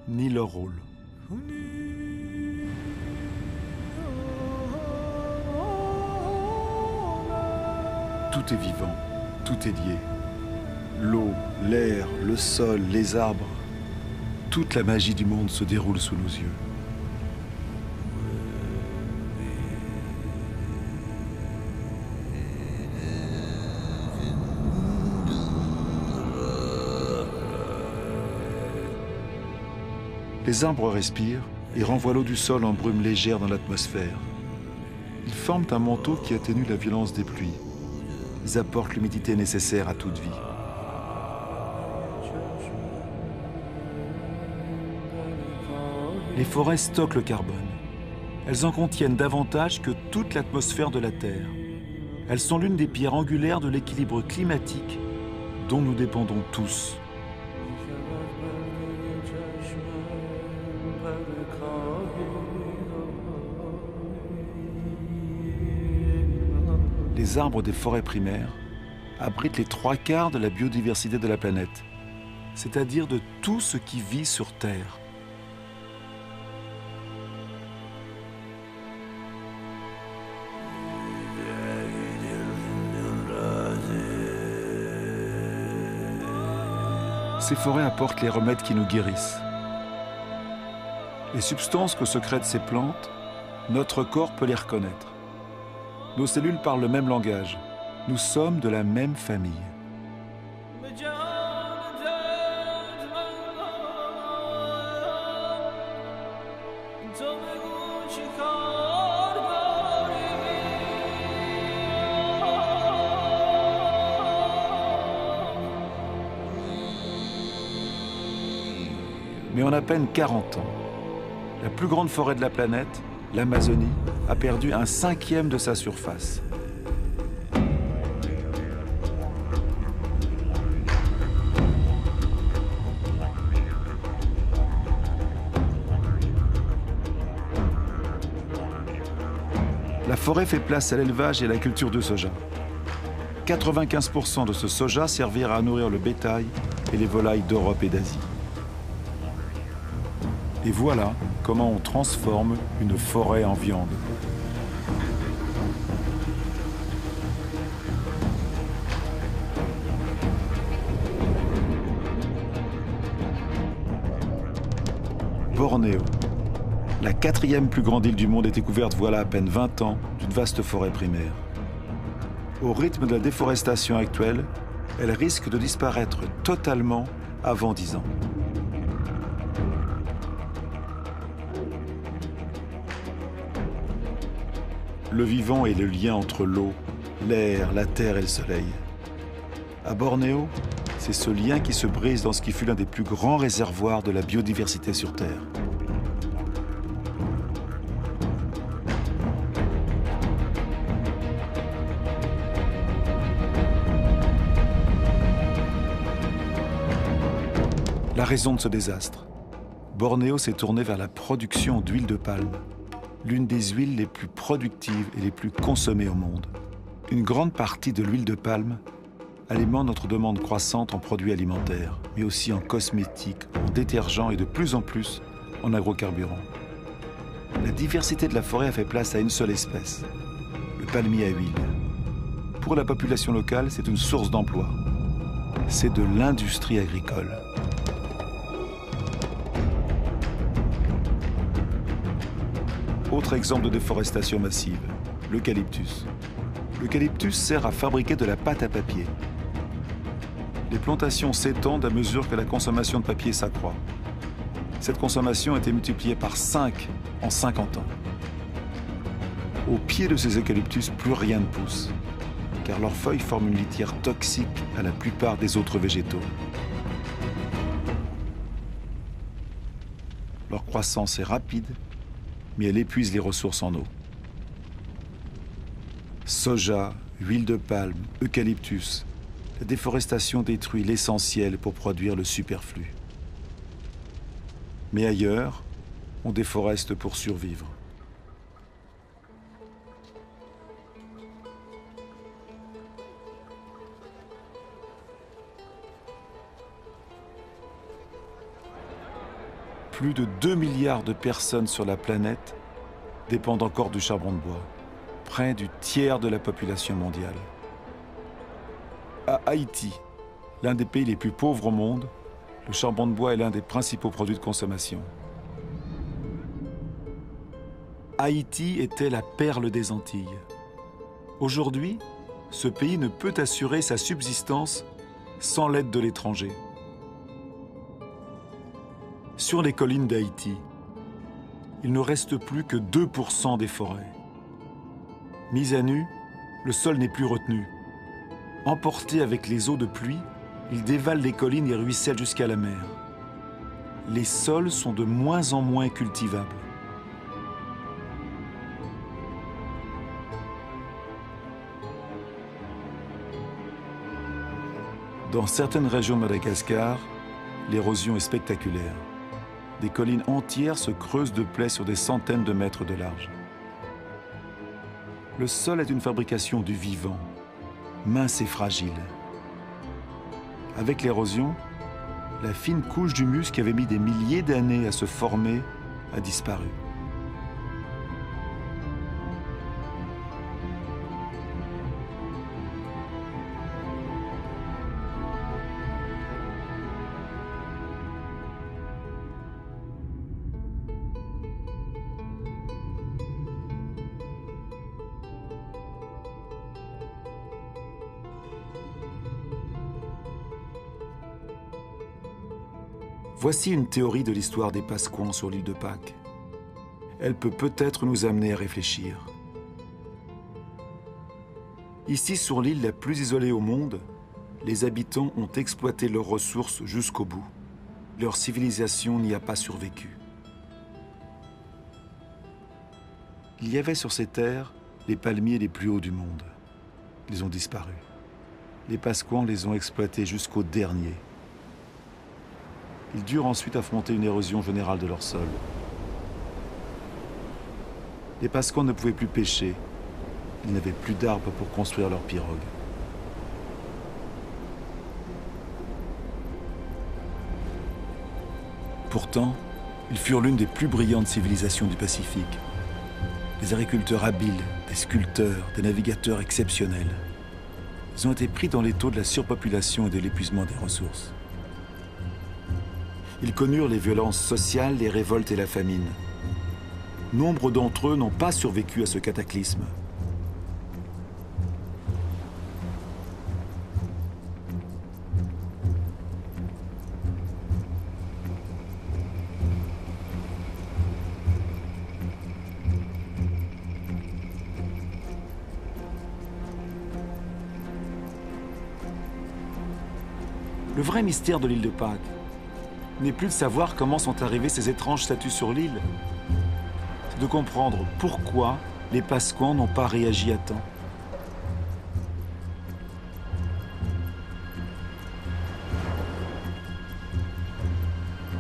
ni leur rôle. Tout est vivant, tout est lié. L'eau, l'air, le sol, les arbres, toute la magie du monde se déroule sous nos yeux. Les arbres respirent et renvoient l'eau du sol en brume légère dans l'atmosphère. Ils forment un manteau qui atténue la violence des pluies. Ils apportent l'humidité nécessaire à toute vie. Les forêts stockent le carbone. Elles en contiennent davantage que toute l'atmosphère de la Terre. Elles sont l'une des pierres angulaires de l'équilibre climatique dont nous dépendons tous. les arbres des forêts primaires abritent les 3/4 de la biodiversité de la planète, c'est-à-dire de tout ce qui vit sur Terre. Ces forêts apportent les remèdes qui nous guérissent. Les substances que secrètent ces plantes, notre corps peut les reconnaître. Nos cellules parlent le même langage. Nous sommes de la même famille. Mais en à peine 40 ans, la plus grande forêt de la planète, l'Amazonie, a perdu 1/5 de sa surface. La forêt fait place à l'élevage et à la culture de soja. 95% de ce soja servira à nourrir le bétail et les volailles d'Europe et d'Asie. Et voilà comment on transforme une forêt en viande. Bornéo, la 4e plus grande île du monde, est découverte voilà à peine 20 ans d'une vaste forêt primaire. Au rythme de la déforestation actuelle, elle risque de disparaître totalement avant 10 ans. Le vivant est le lien entre l'eau, l'air, la terre et le soleil. À Bornéo, c'est ce lien qui se brise dans ce qui fut l'un des plus grands réservoirs de la biodiversité sur Terre. La raison de ce désastre. Bornéo s'est tourné vers la production d'huile de palme, l'une des huiles les plus productives et les plus consommées au monde. Une grande partie de l'huile de palme alimente notre demande croissante en produits alimentaires, mais aussi en cosmétiques, en détergents et de plus en plus en agrocarburants. La diversité de la forêt a fait place à une seule espèce, le palmier à huile. Pour la population locale, c'est une source d'emploi. C'est de l'industrie agricole. Autre exemple de déforestation massive, l'eucalyptus. L'eucalyptus sert à fabriquer de la pâte à papier. Les plantations s'étendent à mesure que la consommation de papier s'accroît. Cette consommation a été multipliée par 5 en 50 ans. Au pied de ces eucalyptus, plus rien ne pousse, car leurs feuilles forment une litière toxique à la plupart des autres végétaux. Leur croissance est rapide, mais elle épuise les ressources en eau. Soja, huile de palme, eucalyptus, la déforestation détruit l'essentiel pour produire le superflu. Mais ailleurs, on déforeste pour survivre. Plus de 2 milliards de personnes sur la planète dépendent encore du charbon de bois, près du tiers de la population mondiale. À Haïti, l'un des pays les plus pauvres au monde, le charbon de bois est l'un des principaux produits de consommation. Haïti était la perle des Antilles. Aujourd'hui, ce pays ne peut assurer sa subsistance sans l'aide de l'étranger. Sur les collines d'Haïti, il ne reste plus que 2% des forêts. Mis à nu, le sol n'est plus retenu. Emporté avec les eaux de pluie, il dévale les collines et ruisselle jusqu'à la mer. Les sols sont de moins en moins cultivables. Dans certaines régions de Madagascar, l'érosion est spectaculaire. Des collines entières se creusent de plaies sur des centaines de mètres de large. Le sol est une fabrication du vivant, mince et fragile. Avec l'érosion, la fine couche d'humus qui avait mis des milliers d'années à se former a disparu. Voici une théorie de l'histoire des Pasquans sur l'île de Pâques. Elle peut peut-être nous amener à réfléchir. Ici, sur l'île la plus isolée au monde, les habitants ont exploité leurs ressources jusqu'au bout. Leur civilisation n'y a pas survécu. Il y avait sur ces terres les palmiers les plus hauts du monde. Ils ont disparu. Les Pasquans les ont exploités jusqu'au dernier. Ils durent ensuite affronter une érosion générale de leur sol. Les Pasquans ne pouvaient plus pêcher. Ils n'avaient plus d'arbres pour construire leurs pirogues. Pourtant, ils furent l'une des plus brillantes civilisations du Pacifique. Des agriculteurs habiles, des sculpteurs, des navigateurs exceptionnels. Ils ont été pris dans l'étau de la surpopulation et de l'épuisement des ressources. Ils connurent les violences sociales, les révoltes et la famine. Nombre d'entre eux n'ont pas survécu à ce cataclysme. Le vrai mystère de l'île de Pâques n'est plus de savoir comment sont arrivées ces étranges statues sur l'île. C'est de comprendre pourquoi les Pasquans n'ont pas réagi à temps.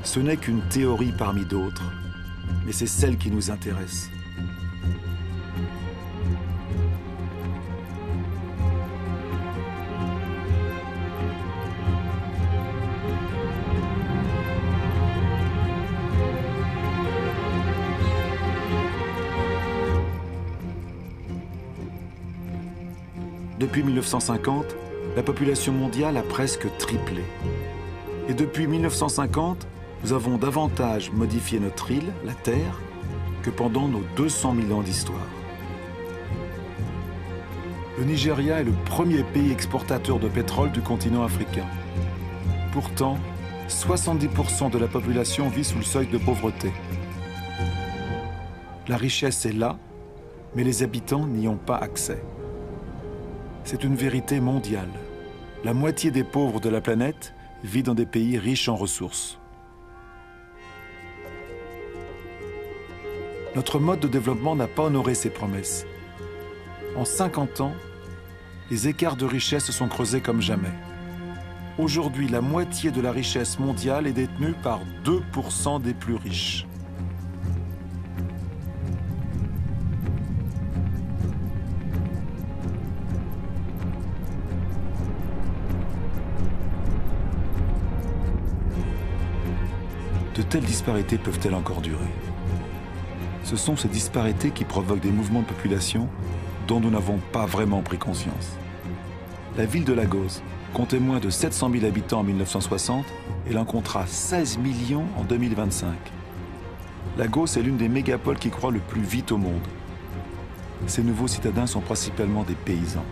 Ce n'est qu'une théorie parmi d'autres, mais c'est celle qui nous intéresse. Depuis 1950, la population mondiale a presque triplé. Et depuis 1950, nous avons davantage modifié notre île, la Terre, que pendant nos 200 000 ans d'histoire. Le Nigeria est le premier pays exportateur de pétrole du continent africain. Pourtant, 70% de la population vit sous le seuil de pauvreté. La richesse est là, mais les habitants n'y ont pas accès. C'est une vérité mondiale. La moitié des pauvres de la planète vit dans des pays riches en ressources. Notre mode de développement n'a pas honoré ses promesses. En 50 ans, les écarts de richesse se sont creusés comme jamais. Aujourd'hui, la moitié de la richesse mondiale est détenue par 2% des plus riches. De telles disparités peuvent-elles encore durer? Ce sont ces disparités qui provoquent des mouvements de population dont nous n'avons pas vraiment pris conscience. La ville de Lagos comptait moins de 700 000 habitants en 1960 et elle en comptera 16 millions en 2025. Lagos est l'une des mégapoles qui croît le plus vite au monde. Ces nouveaux citadins sont principalement des paysans,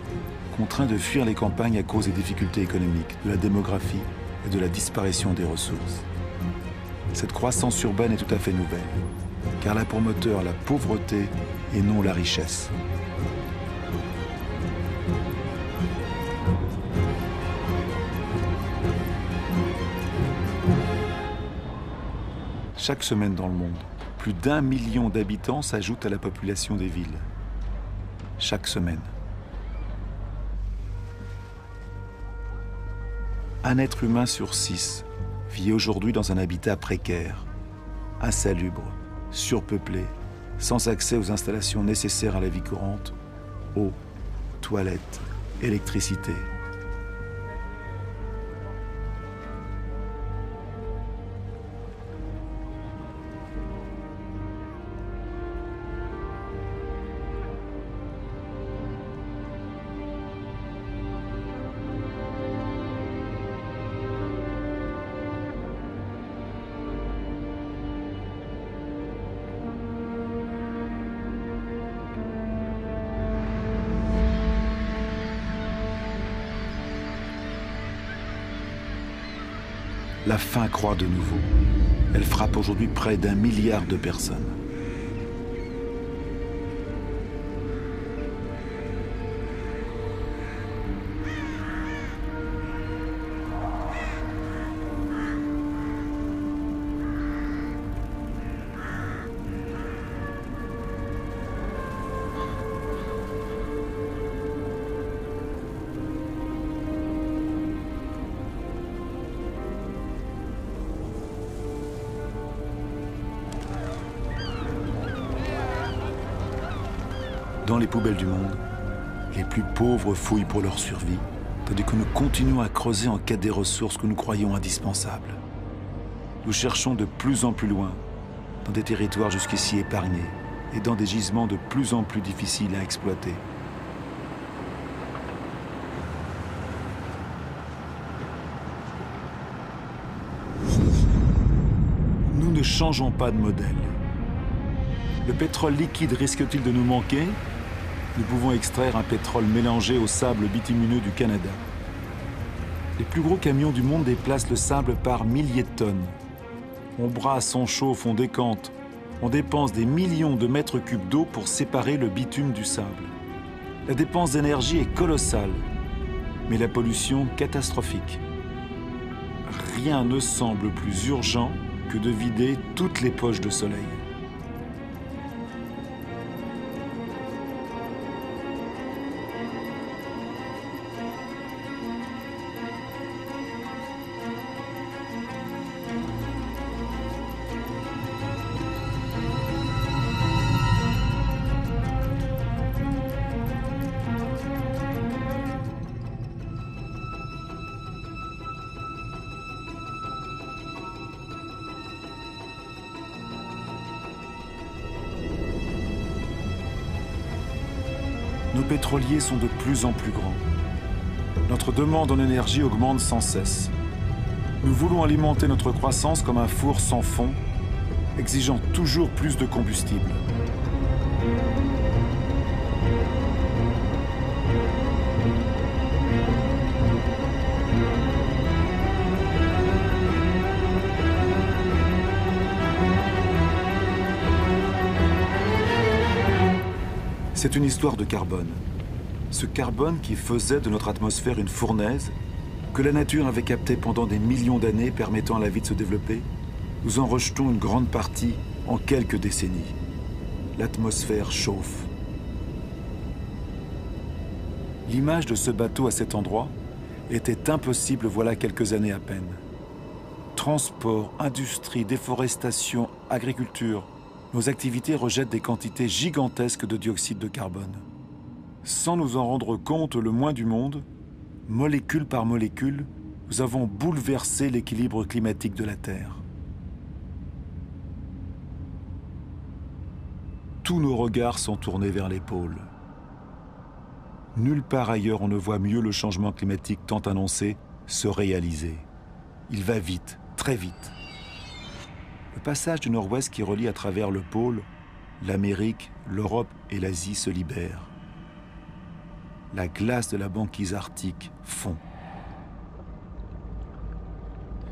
contraints de fuir les campagnes à cause des difficultés économiques, de la démographie et de la disparition des ressources. Cette croissance urbaine est tout à fait nouvelle, car elle a pour moteur la pauvreté et non la richesse. Chaque semaine dans le monde, plus d'1 million d'habitants s'ajoutent à la population des villes. Chaque semaine. Un être humain sur 6 vit aujourd'hui dans un habitat précaire, insalubre, surpeuplé, sans accès aux installations nécessaires à la vie courante eau, toilettes, électricité. La faim croît de nouveau. Elle frappe aujourd'hui près d'1 milliard de personnes. Dans les poubelles du monde, les plus pauvres fouillent pour leur survie, tandis que nous continuons à creuser en quête des ressources que nous croyons indispensables. Nous cherchons de plus en plus loin, dans des territoires jusqu'ici épargnés et dans des gisements de plus en plus difficiles à exploiter. Nous ne changeons pas de modèle. Le pétrole liquide risque-t-il de nous manquer ? Nous pouvons extraire un pétrole mélangé au sable bitumineux du Canada. Les plus gros camions du monde déplacent le sable par milliers de tonnes. On brasse, on chauffe, on décante. On dépense des millions de mètres cubes d'eau pour séparer le bitume du sable. La dépense d'énergie est colossale, mais la pollution catastrophique. Rien ne semble plus urgent que de vider toutes les poches de soleil. Nos pétroliers sont de plus en plus grands. Notre demande en énergie augmente sans cesse. Nous voulons alimenter notre croissance comme un four sans fond, exigeant toujours plus de combustible. C'est une histoire de carbone. Ce carbone qui faisait de notre atmosphère une fournaise, que la nature avait capté pendant des millions d'années, permettant à la vie de se développer, nous en rejetons une grande partie en quelques décennies. L'atmosphère chauffe. L'image de ce bateau à cet endroit était impossible voilà quelques années à peine. Transport, industrie, déforestation, agriculture, nos activités rejettent des quantités gigantesques de dioxyde de carbone. Sans nous en rendre compte le moins du monde, molécule par molécule, nous avons bouleversé l'équilibre climatique de la Terre. Tous nos regards sont tournés vers les pôles. Nulle part ailleurs on ne voit mieux le changement climatique tant annoncé se réaliser. Il va vite, très vite. Le passage du nord-ouest qui relie à travers le pôle, l'Amérique, l'Europe et l'Asie se libère. La glace de la banquise arctique fond.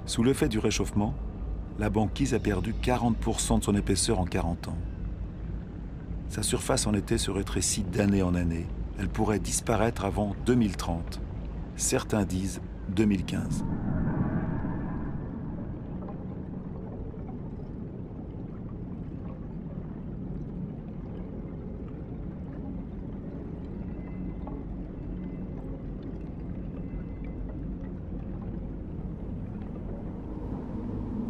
Sous l'effet du réchauffement, la banquise a perdu 40% de son épaisseur en 40 ans. Sa surface en été se rétrécit d'année en année. Elle pourrait disparaître avant 2030. Certains disent 2015.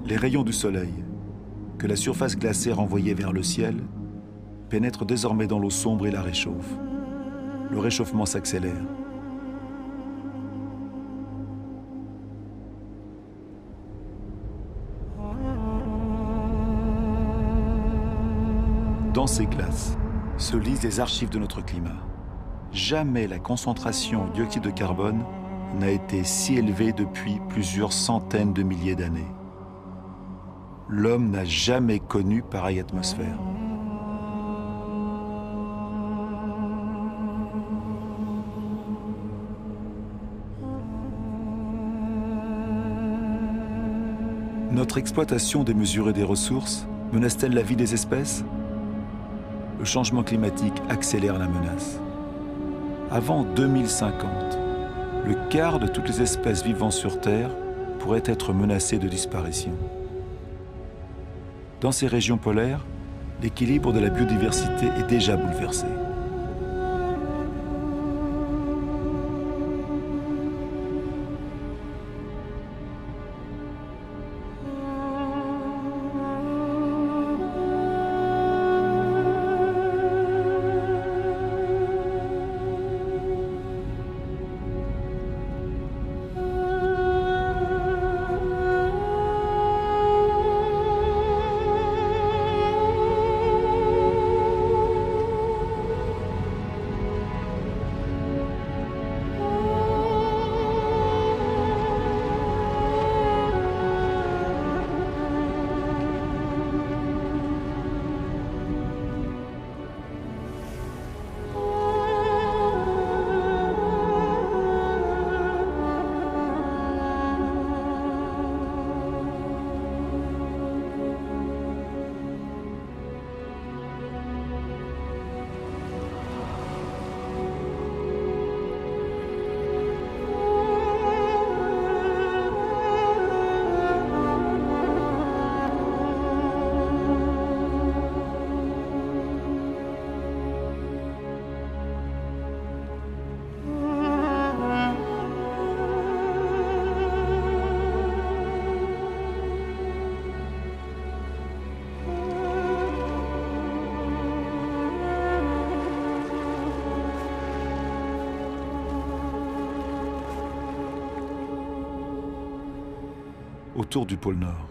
Les rayons du soleil, que la surface glacée renvoyait vers le ciel, pénètrent désormais dans l'eau sombre et la réchauffent. le réchauffement s'accélère. Dans ces glaces se lisent les archives de notre climat. Jamais la concentration de dioxyde de carbone n'a été si élevée depuis plusieurs centaines de milliers d'années. L'homme n'a jamais connu pareille atmosphère. Notre exploitation démesurée des ressources menace-t-elle la vie des espèces ? Le changement climatique accélère la menace. Avant 2050, le quart de toutes les espèces vivant sur Terre pourraient être menacées de disparition. Dans ces régions polaires, l'équilibre de la biodiversité est déjà bouleversé. Autour du pôle Nord,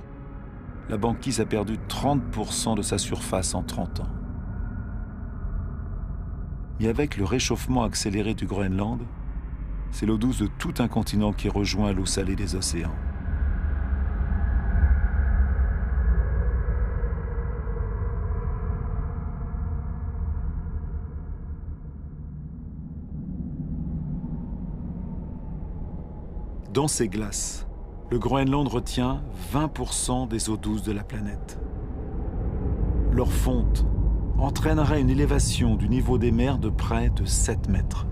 la banquise a perdu 30% de sa surface en 30 ans. Mais avec le réchauffement accéléré du Groenland, c'est l'eau douce de tout un continent qui rejoint l'eau salée des océans. Dans ces glaces, le Groenland retient 20% des eaux douces de la planète. Leur fonte entraînerait une élévation du niveau des mers de près de 7 mètres.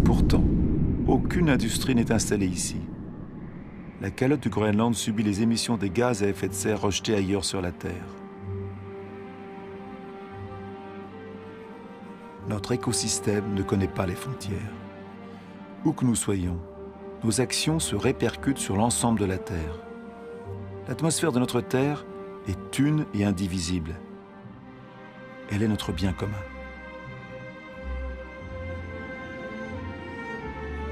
Pourtant, aucune industrie n'est installée ici. La calotte du Groenland subit les émissions des gaz à effet de serre rejetés ailleurs sur la Terre. Notre écosystème ne connaît pas les frontières. Où que nous soyons, nos actions se répercutent sur l'ensemble de la Terre. L'atmosphère de notre Terre est une et indivisible. Elle est notre bien commun.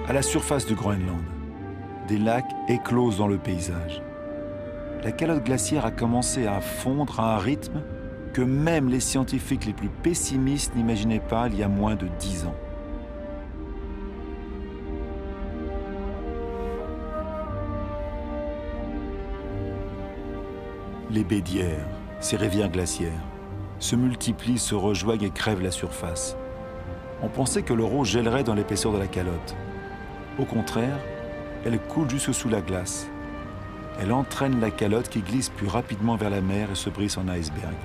À la surface du Groenland, des lacs éclosent dans le paysage. La calotte glaciaire a commencé à fondre à un rythme que même les scientifiques les plus pessimistes n'imaginaient pas il y a moins de 10 ans. Les baies d'hier, ces rivières glaciaires, se multiplient, se rejoignent et crèvent la surface. On pensait que l'eau gèlerait dans l'épaisseur de la calotte. Au contraire, elle coule jusque sous la glace. Elle entraîne la calotte qui glisse plus rapidement vers la mer et se brise en iceberg.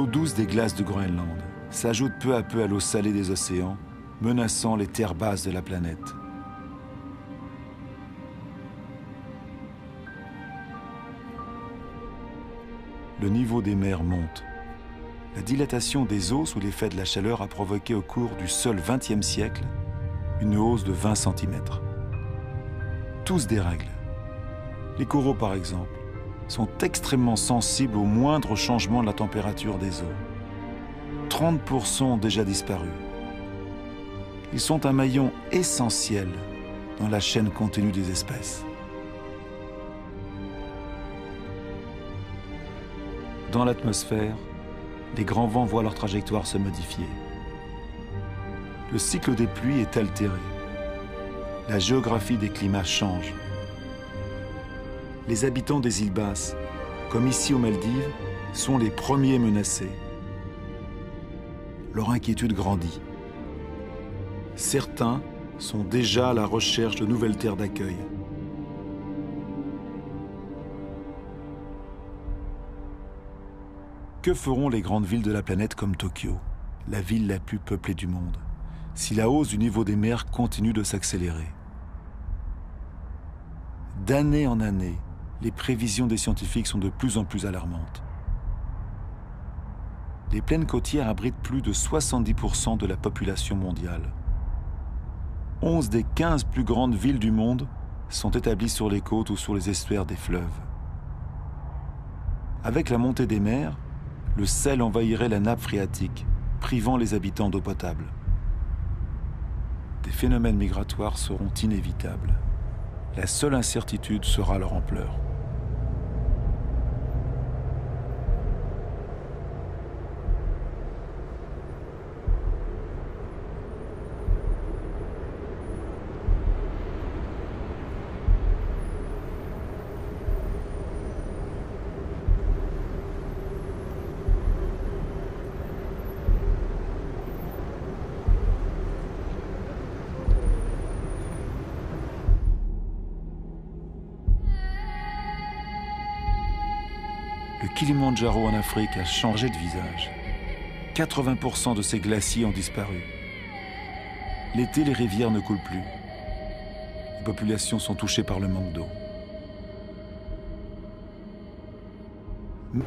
L'eau douce des glaces de Groenland s'ajoute peu à peu à l'eau salée des océans, menaçant les terres basses de la planète. Le niveau des mers monte. La dilatation des eaux sous l'effet de la chaleur a provoqué au cours du seul XXe siècle une hausse de 20 cm. Tout se dérègle. Les coraux, par exemple, sont extrêmement sensibles au moindre changement de la température des eaux. 30% ont déjà disparu. Ils sont un maillon essentiel dans la chaîne continue des espèces. Dans l'atmosphère, les grands vents voient leur trajectoire se modifier. Le cycle des pluies est altéré. La géographie des climats change. Les habitants des îles basses, comme ici aux Maldives, sont les premiers menacés. Leur inquiétude grandit. Certains sont déjà à la recherche de nouvelles terres d'accueil. Que feront les grandes villes de la planète comme Tokyo, la ville la plus peuplée du monde, si la hausse du niveau des mers continue de s'accélérer? D'année en année, les prévisions des scientifiques sont de plus en plus alarmantes. Les plaines côtières abritent plus de 70% de la population mondiale. 11 des 15 plus grandes villes du monde sont établies sur les côtes ou sur les estuaires des fleuves. Avec la montée des mers, le sel envahirait la nappe phréatique, privant les habitants d'eau potable. Des phénomènes migratoires seront inévitables. La seule incertitude sera leur ampleur. Le Kilimandjaro en Afrique a changé de visage. 80% de ses glaciers ont disparu. L'été, les rivières ne coulent plus. Les populations sont touchées par le manque d'eau. Le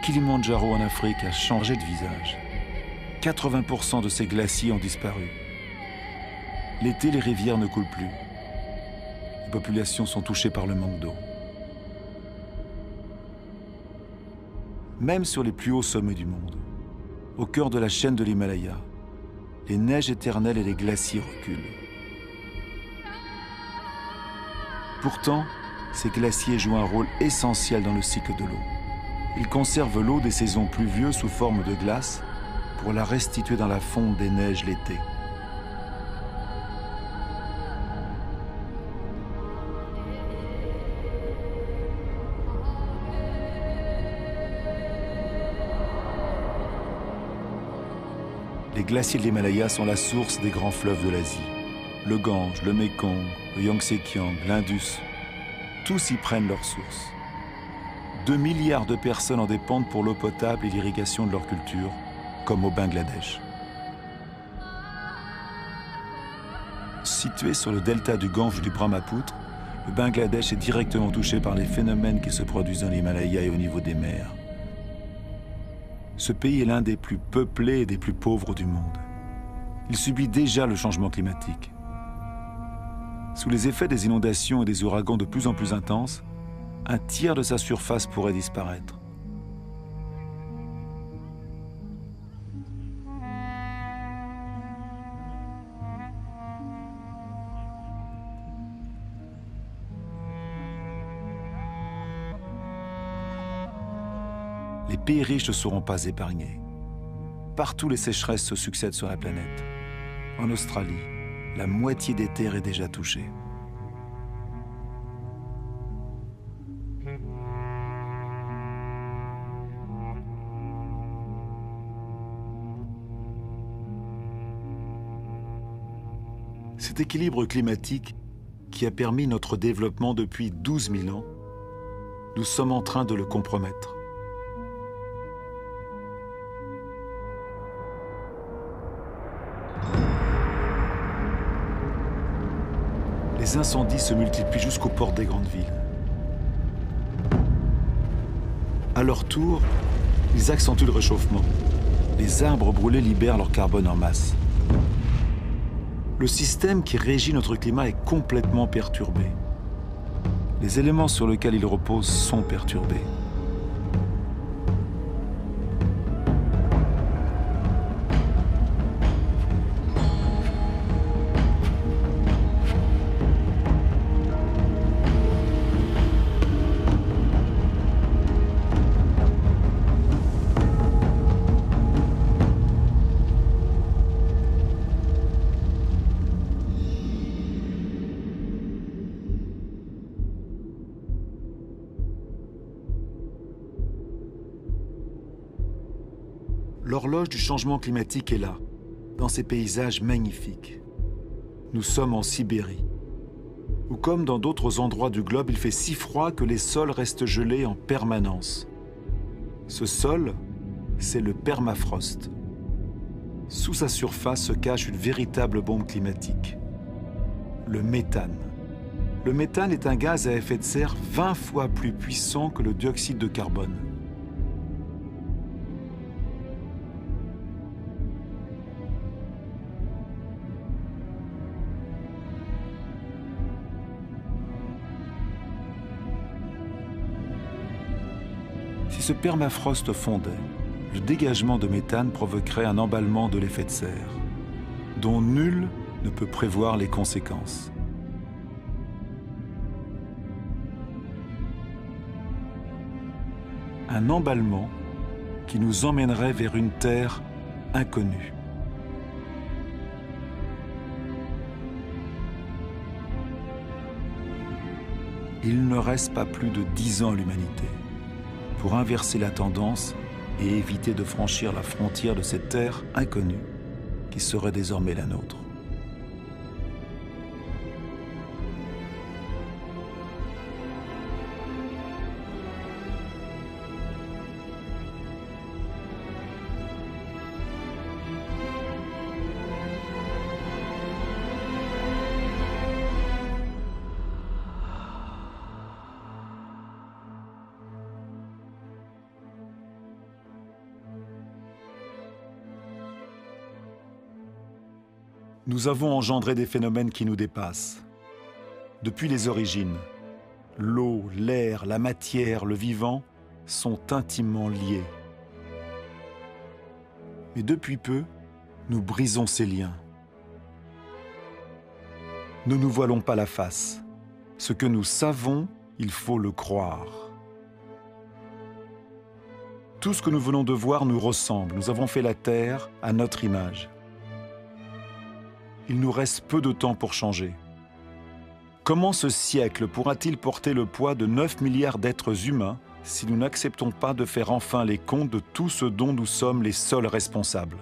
Kilimandjaro en Afrique a changé de visage. 80% de ses glaciers ont disparu. L'été, les rivières ne coulent plus. Les populations sont touchées par le manque d'eau. Même sur les plus hauts sommets du monde, au cœur de la chaîne de l'Himalaya, les neiges éternelles et les glaciers reculent. Pourtant, ces glaciers jouent un rôle essentiel dans le cycle de l'eau. Ils conservent l'eau des saisons pluvieuses sous forme de glace pour la restituer dans la fonte des neiges l'été. Les glaciers de l'Himalaya sont la source des grands fleuves de l'Asie. Le Gange, le Mékong, le Yangtze-Kiang, l'Indus, tous y prennent leur source. 2 milliards de personnes en dépendent pour l'eau potable et l'irrigation de leur culture, comme au Bangladesh. Situé sur le delta du Gange et du Brahmapoutre, le Bangladesh est directement touché par les phénomènes qui se produisent dans l'Himalaya et au niveau des mers. Ce pays est l'un des plus peuplés et des plus pauvres du monde. Il subit déjà le changement climatique. Sous les effets des inondations et des ouragans de plus en plus intenses, un tiers de sa surface pourrait disparaître. Les pays riches ne seront pas épargnés. Partout, les sécheresses se succèdent sur la planète. En Australie, la moitié des terres est déjà touchée. Cet équilibre climatique, qui a permis notre développement depuis 12 000 ans, nous sommes en train de le compromettre. Les incendies se multiplient jusqu'aux portes des grandes villes. À leur tour, ils accentuent le réchauffement. Les arbres brûlés libèrent leur carbone en masse. Le système qui régit notre climat est complètement perturbé. Les éléments sur lesquels il repose sont perturbés. L'horloge du changement climatique est là, dans ces paysages magnifiques. Nous sommes en Sibérie, où comme dans d'autres endroits du globe, il fait si froid que les sols restent gelés en permanence. Ce sol, c'est le permafrost. Sous sa surface se cache une véritable bombe climatique, le méthane. Le méthane est un gaz à effet de serre 20 fois plus puissant que le dioxyde de carbone. Si ce permafrost fondait, le dégagement de méthane provoquerait un emballement de l'effet de serre, dont nul ne peut prévoir les conséquences. Un emballement qui nous emmènerait vers une terre inconnue. Il ne reste pas plus de 10 ans à l'humanité pour inverser la tendance et éviter de franchir la frontière de cette terre inconnue qui serait désormais la nôtre. Nous avons engendré des phénomènes qui nous dépassent. Depuis les origines, l'eau, l'air, la matière, le vivant sont intimement liés. Mais depuis peu, nous brisons ces liens. Ne nous voilons pas la face. Ce que nous savons, il faut le croire. Tout ce que nous venons de voir nous ressemble. Nous avons fait la Terre à notre image. Il nous reste peu de temps pour changer. Comment ce siècle pourra-t-il porter le poids de 9 milliards d'êtres humains si nous n'acceptons pas de faire enfin les comptes de tout ce dont nous sommes les seuls responsables ?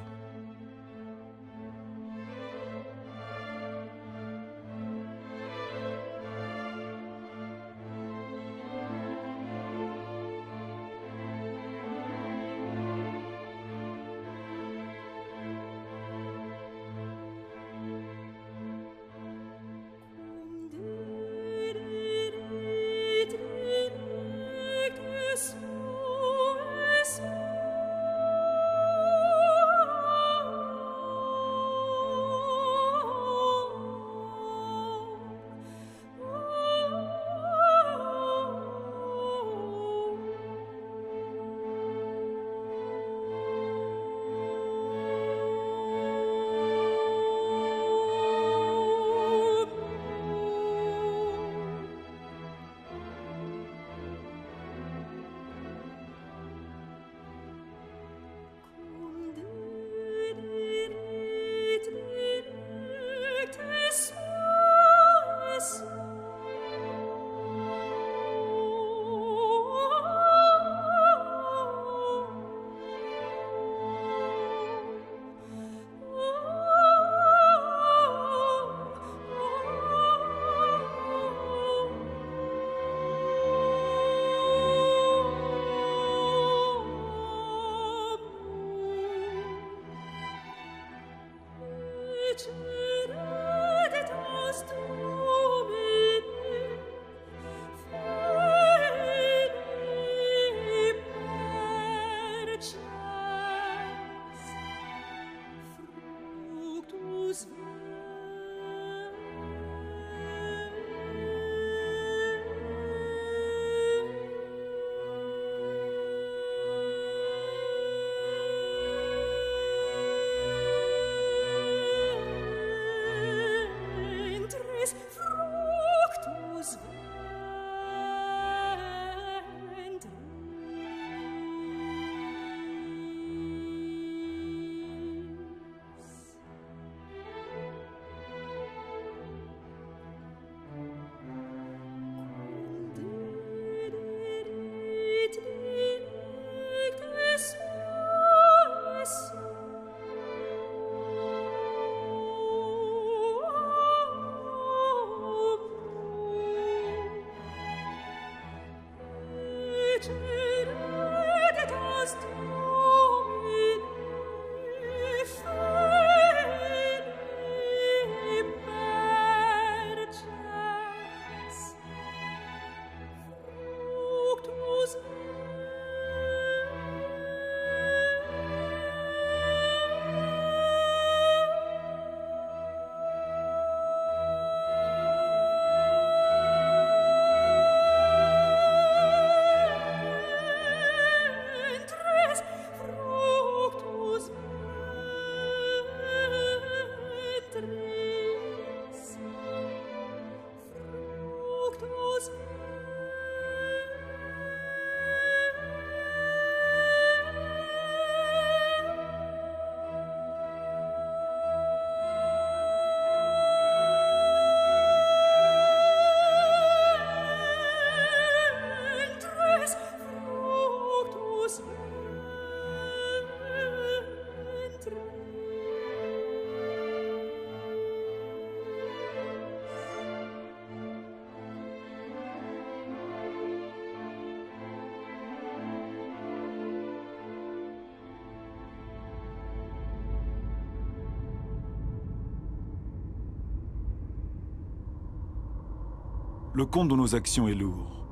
Le compte de nos actions est lourd.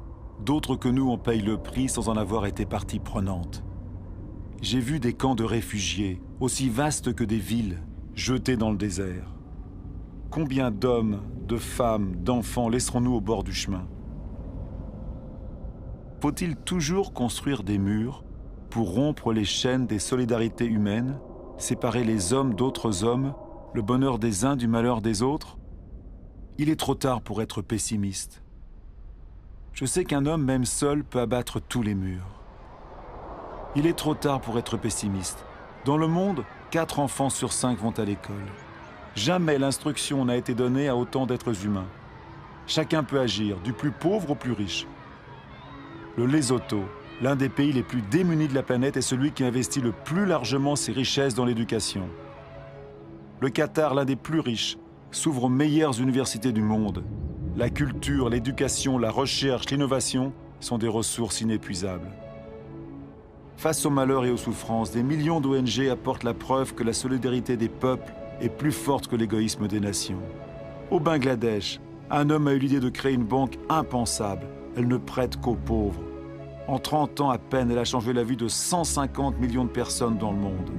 D'autres que nous en payent le prix sans en avoir été partie prenante. J'ai vu des camps de réfugiés, aussi vastes que des villes, jetés dans le désert. Combien d'hommes, de femmes, d'enfants laisserons-nous au bord du chemin? Faut-il toujours construire des murs pour rompre les chaînes des solidarités humaines, séparer les hommes d'autres hommes, le bonheur des uns du malheur des autres? Il est trop tard pour être pessimiste. Je sais qu'un homme, même seul, peut abattre tous les murs. Il est trop tard pour être pessimiste. Dans le monde, 4 enfants sur 5 vont à l'école. Jamais l'instruction n'a été donnée à autant d'êtres humains. Chacun peut agir, du plus pauvre au plus riche. Le Lesotho, l'un des pays les plus démunis de la planète, est celui qui investit le plus largement ses richesses dans l'éducation. Le Qatar, l'un des plus riches, s'ouvre aux meilleures universités du monde. La culture, l'éducation, la recherche, l'innovation sont des ressources inépuisables. Face aux malheurs et aux souffrances, des millions d'ONG apportent la preuve que la solidarité des peuples est plus forte que l'égoïsme des nations. Au Bangladesh, un homme a eu l'idée de créer une banque impensable. Elle ne prête qu'aux pauvres. En 30 ans à peine, elle a changé la vie de 150 millions de personnes dans le monde.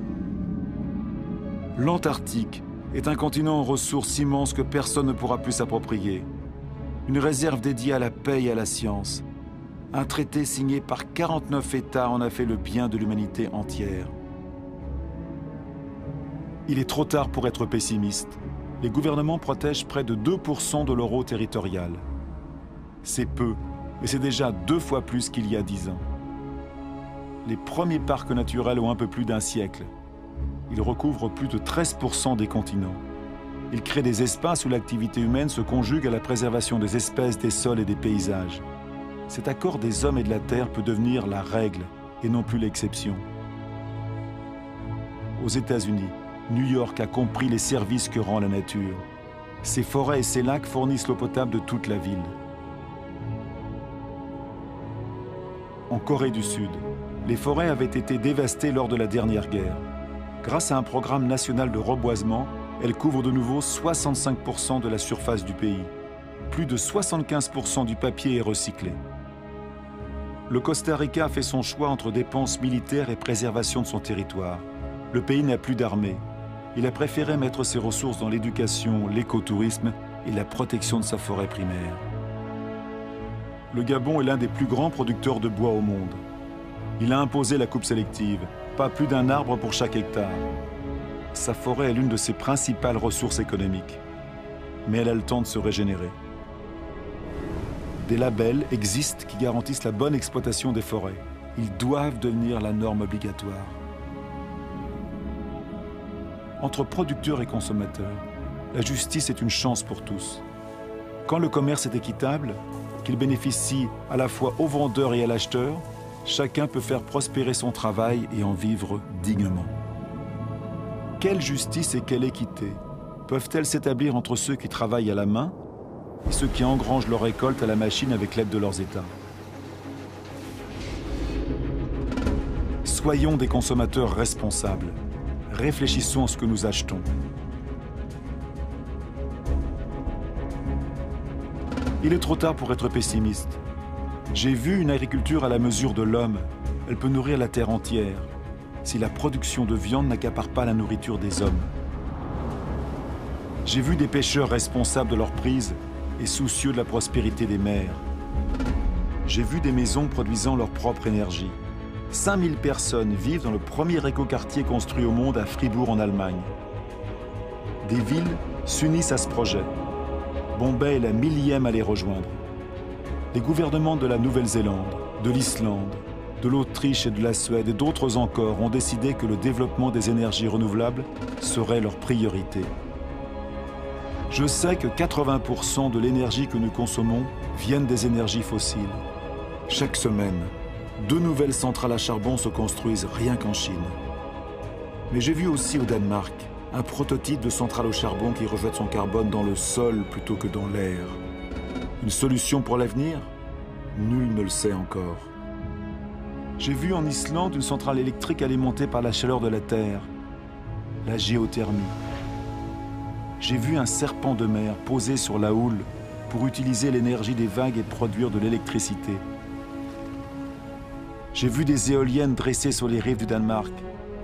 L'Antarctique est un continent aux ressources immenses que personne ne pourra plus s'approprier. Une réserve dédiée à la paix et à la science. Un traité signé par 49 États en a fait le bien de l'humanité entière. Il est trop tard pour être pessimiste. Les gouvernements protègent près de 2% de leur eau territoriale. C'est peu, mais c'est déjà 2 fois plus qu'il y a 10 ans. Les premiers parcs naturels ont un peu plus d'un siècle. Ils recouvrent plus de 13% des continents. Ils créent des espaces où l'activité humaine se conjugue à la préservation des espèces, des sols et des paysages. Cet accord des hommes et de la terre peut devenir la règle et non plus l'exception. Aux États-Unis, New York a compris les services que rend la nature. Ses forêts et ses lacs fournissent l'eau potable de toute la ville. En Corée du Sud, les forêts avaient été dévastées lors de la dernière guerre. Grâce à un programme national de reboisement, elles couvrent de nouveau 65% de la surface du pays. Plus de 75% du papier est recyclé. Le Costa Rica a fait son choix entre dépenses militaires et préservation de son territoire. Le pays n'a plus d'armée. Il a préféré mettre ses ressources dans l'éducation, l'écotourisme et la protection de sa forêt primaire. Le Gabon est l'un des plus grands producteurs de bois au monde. Il a imposé la coupe sélective, pas plus d'un arbre pour chaque hectare. Sa forêt est l'une de ses principales ressources économiques. Mais elle a le temps de se régénérer. Des labels existent qui garantissent la bonne exploitation des forêts. Ils doivent devenir la norme obligatoire. Entre producteurs et consommateurs, la justice est une chance pour tous. Quand le commerce est équitable, qu'il bénéficie à la fois au vendeur et à l'acheteur, chacun peut faire prospérer son travail et en vivre dignement. Quelle justice et quelle équité peuvent-elles s'établir entre ceux qui travaillent à la main et ceux qui engrangent leur récolte à la machine avec l'aide de leurs États? Soyons des consommateurs responsables. Réfléchissons à ce que nous achetons. Il est trop tard pour être pessimiste. J'ai vu une agriculture à la mesure de l'homme. Elle peut nourrir la terre entière, si la production de viande n'accapare pas la nourriture des hommes. J'ai vu des pêcheurs responsables de leur prise et soucieux de la prospérité des mers. J'ai vu des maisons produisant leur propre énergie. 5000 personnes vivent dans le premier écoquartier construit au monde à Fribourg en Allemagne. Des villes s'unissent à ce projet. Bombay est la 1000e à les rejoindre. Les gouvernements de la Nouvelle-Zélande, de l'Islande, de l'Autriche et de la Suède et d'autres encore ont décidé que le développement des énergies renouvelables serait leur priorité. Je sais que 80% de l'énergie que nous consommons viennent des énergies fossiles. Chaque semaine, 2 nouvelles centrales à charbon se construisent rien qu'en Chine. Mais j'ai vu aussi au Danemark un prototype de centrale au charbon qui rejette son carbone dans le sol plutôt que dans l'air. Une solution pour l'avenir? Nul ne le sait encore. J'ai vu en Islande une centrale électrique alimentée par la chaleur de la terre, la géothermie. J'ai vu un serpent de mer posé sur la houle pour utiliser l'énergie des vagues et produire de l'électricité. J'ai vu des éoliennes dressées sur les rives du Danemark.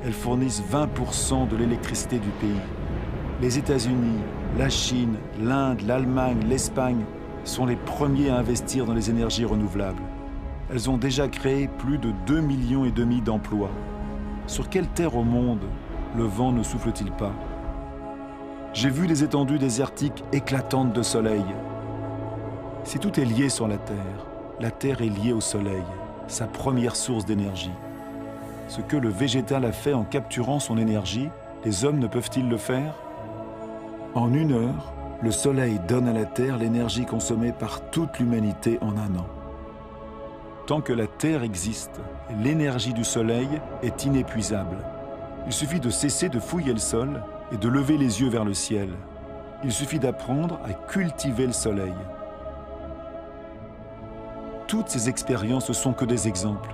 Elles fournissent 20% de l'électricité du pays. Les États-Unis, la Chine, l'Inde, l'Allemagne, l'Espagne sont les premiers à investir dans les énergies renouvelables. Elles ont déjà créé plus de 2,5 millions d'emplois. Sur quelle terre au monde le vent ne souffle-t-il pas? J'ai vu des étendues désertiques éclatantes de soleil. Si tout est lié sur la Terre est liée au soleil, sa première source d'énergie. Ce que le végétal a fait en capturant son énergie, les hommes ne peuvent-ils le faire? En 1 heure, le soleil donne à la Terre l'énergie consommée par toute l'humanité en 1 an. Tant que la Terre existe, l'énergie du soleil est inépuisable. Il suffit de cesser de fouiller le sol et de lever les yeux vers le ciel. Il suffit d'apprendre à cultiver le soleil. Toutes ces expériences ne sont que des exemples,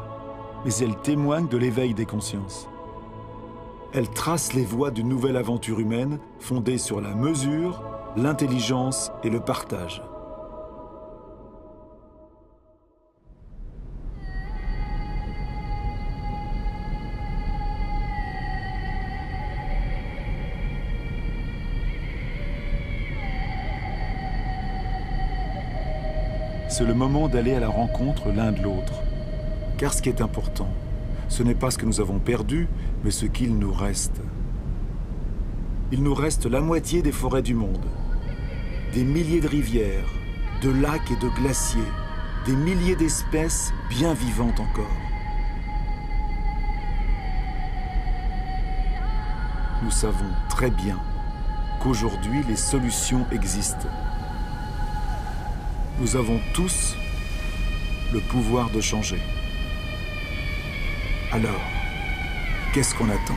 mais elles témoignent de l'éveil des consciences. Elles tracent les voies d'une nouvelle aventure humaine fondée sur la mesure, l'intelligence et le partage. C'est le moment d'aller à la rencontre l'un de l'autre. Car ce qui est important, ce n'est pas ce que nous avons perdu, mais ce qu'il nous reste. Il nous reste la moitié des forêts du monde, des milliers de rivières, de lacs et de glaciers, des milliers d'espèces bien vivantes encore. Nous savons très bien qu'aujourd'hui les solutions existent. Nous avons tous le pouvoir de changer. Alors, qu'est-ce qu'on attend ?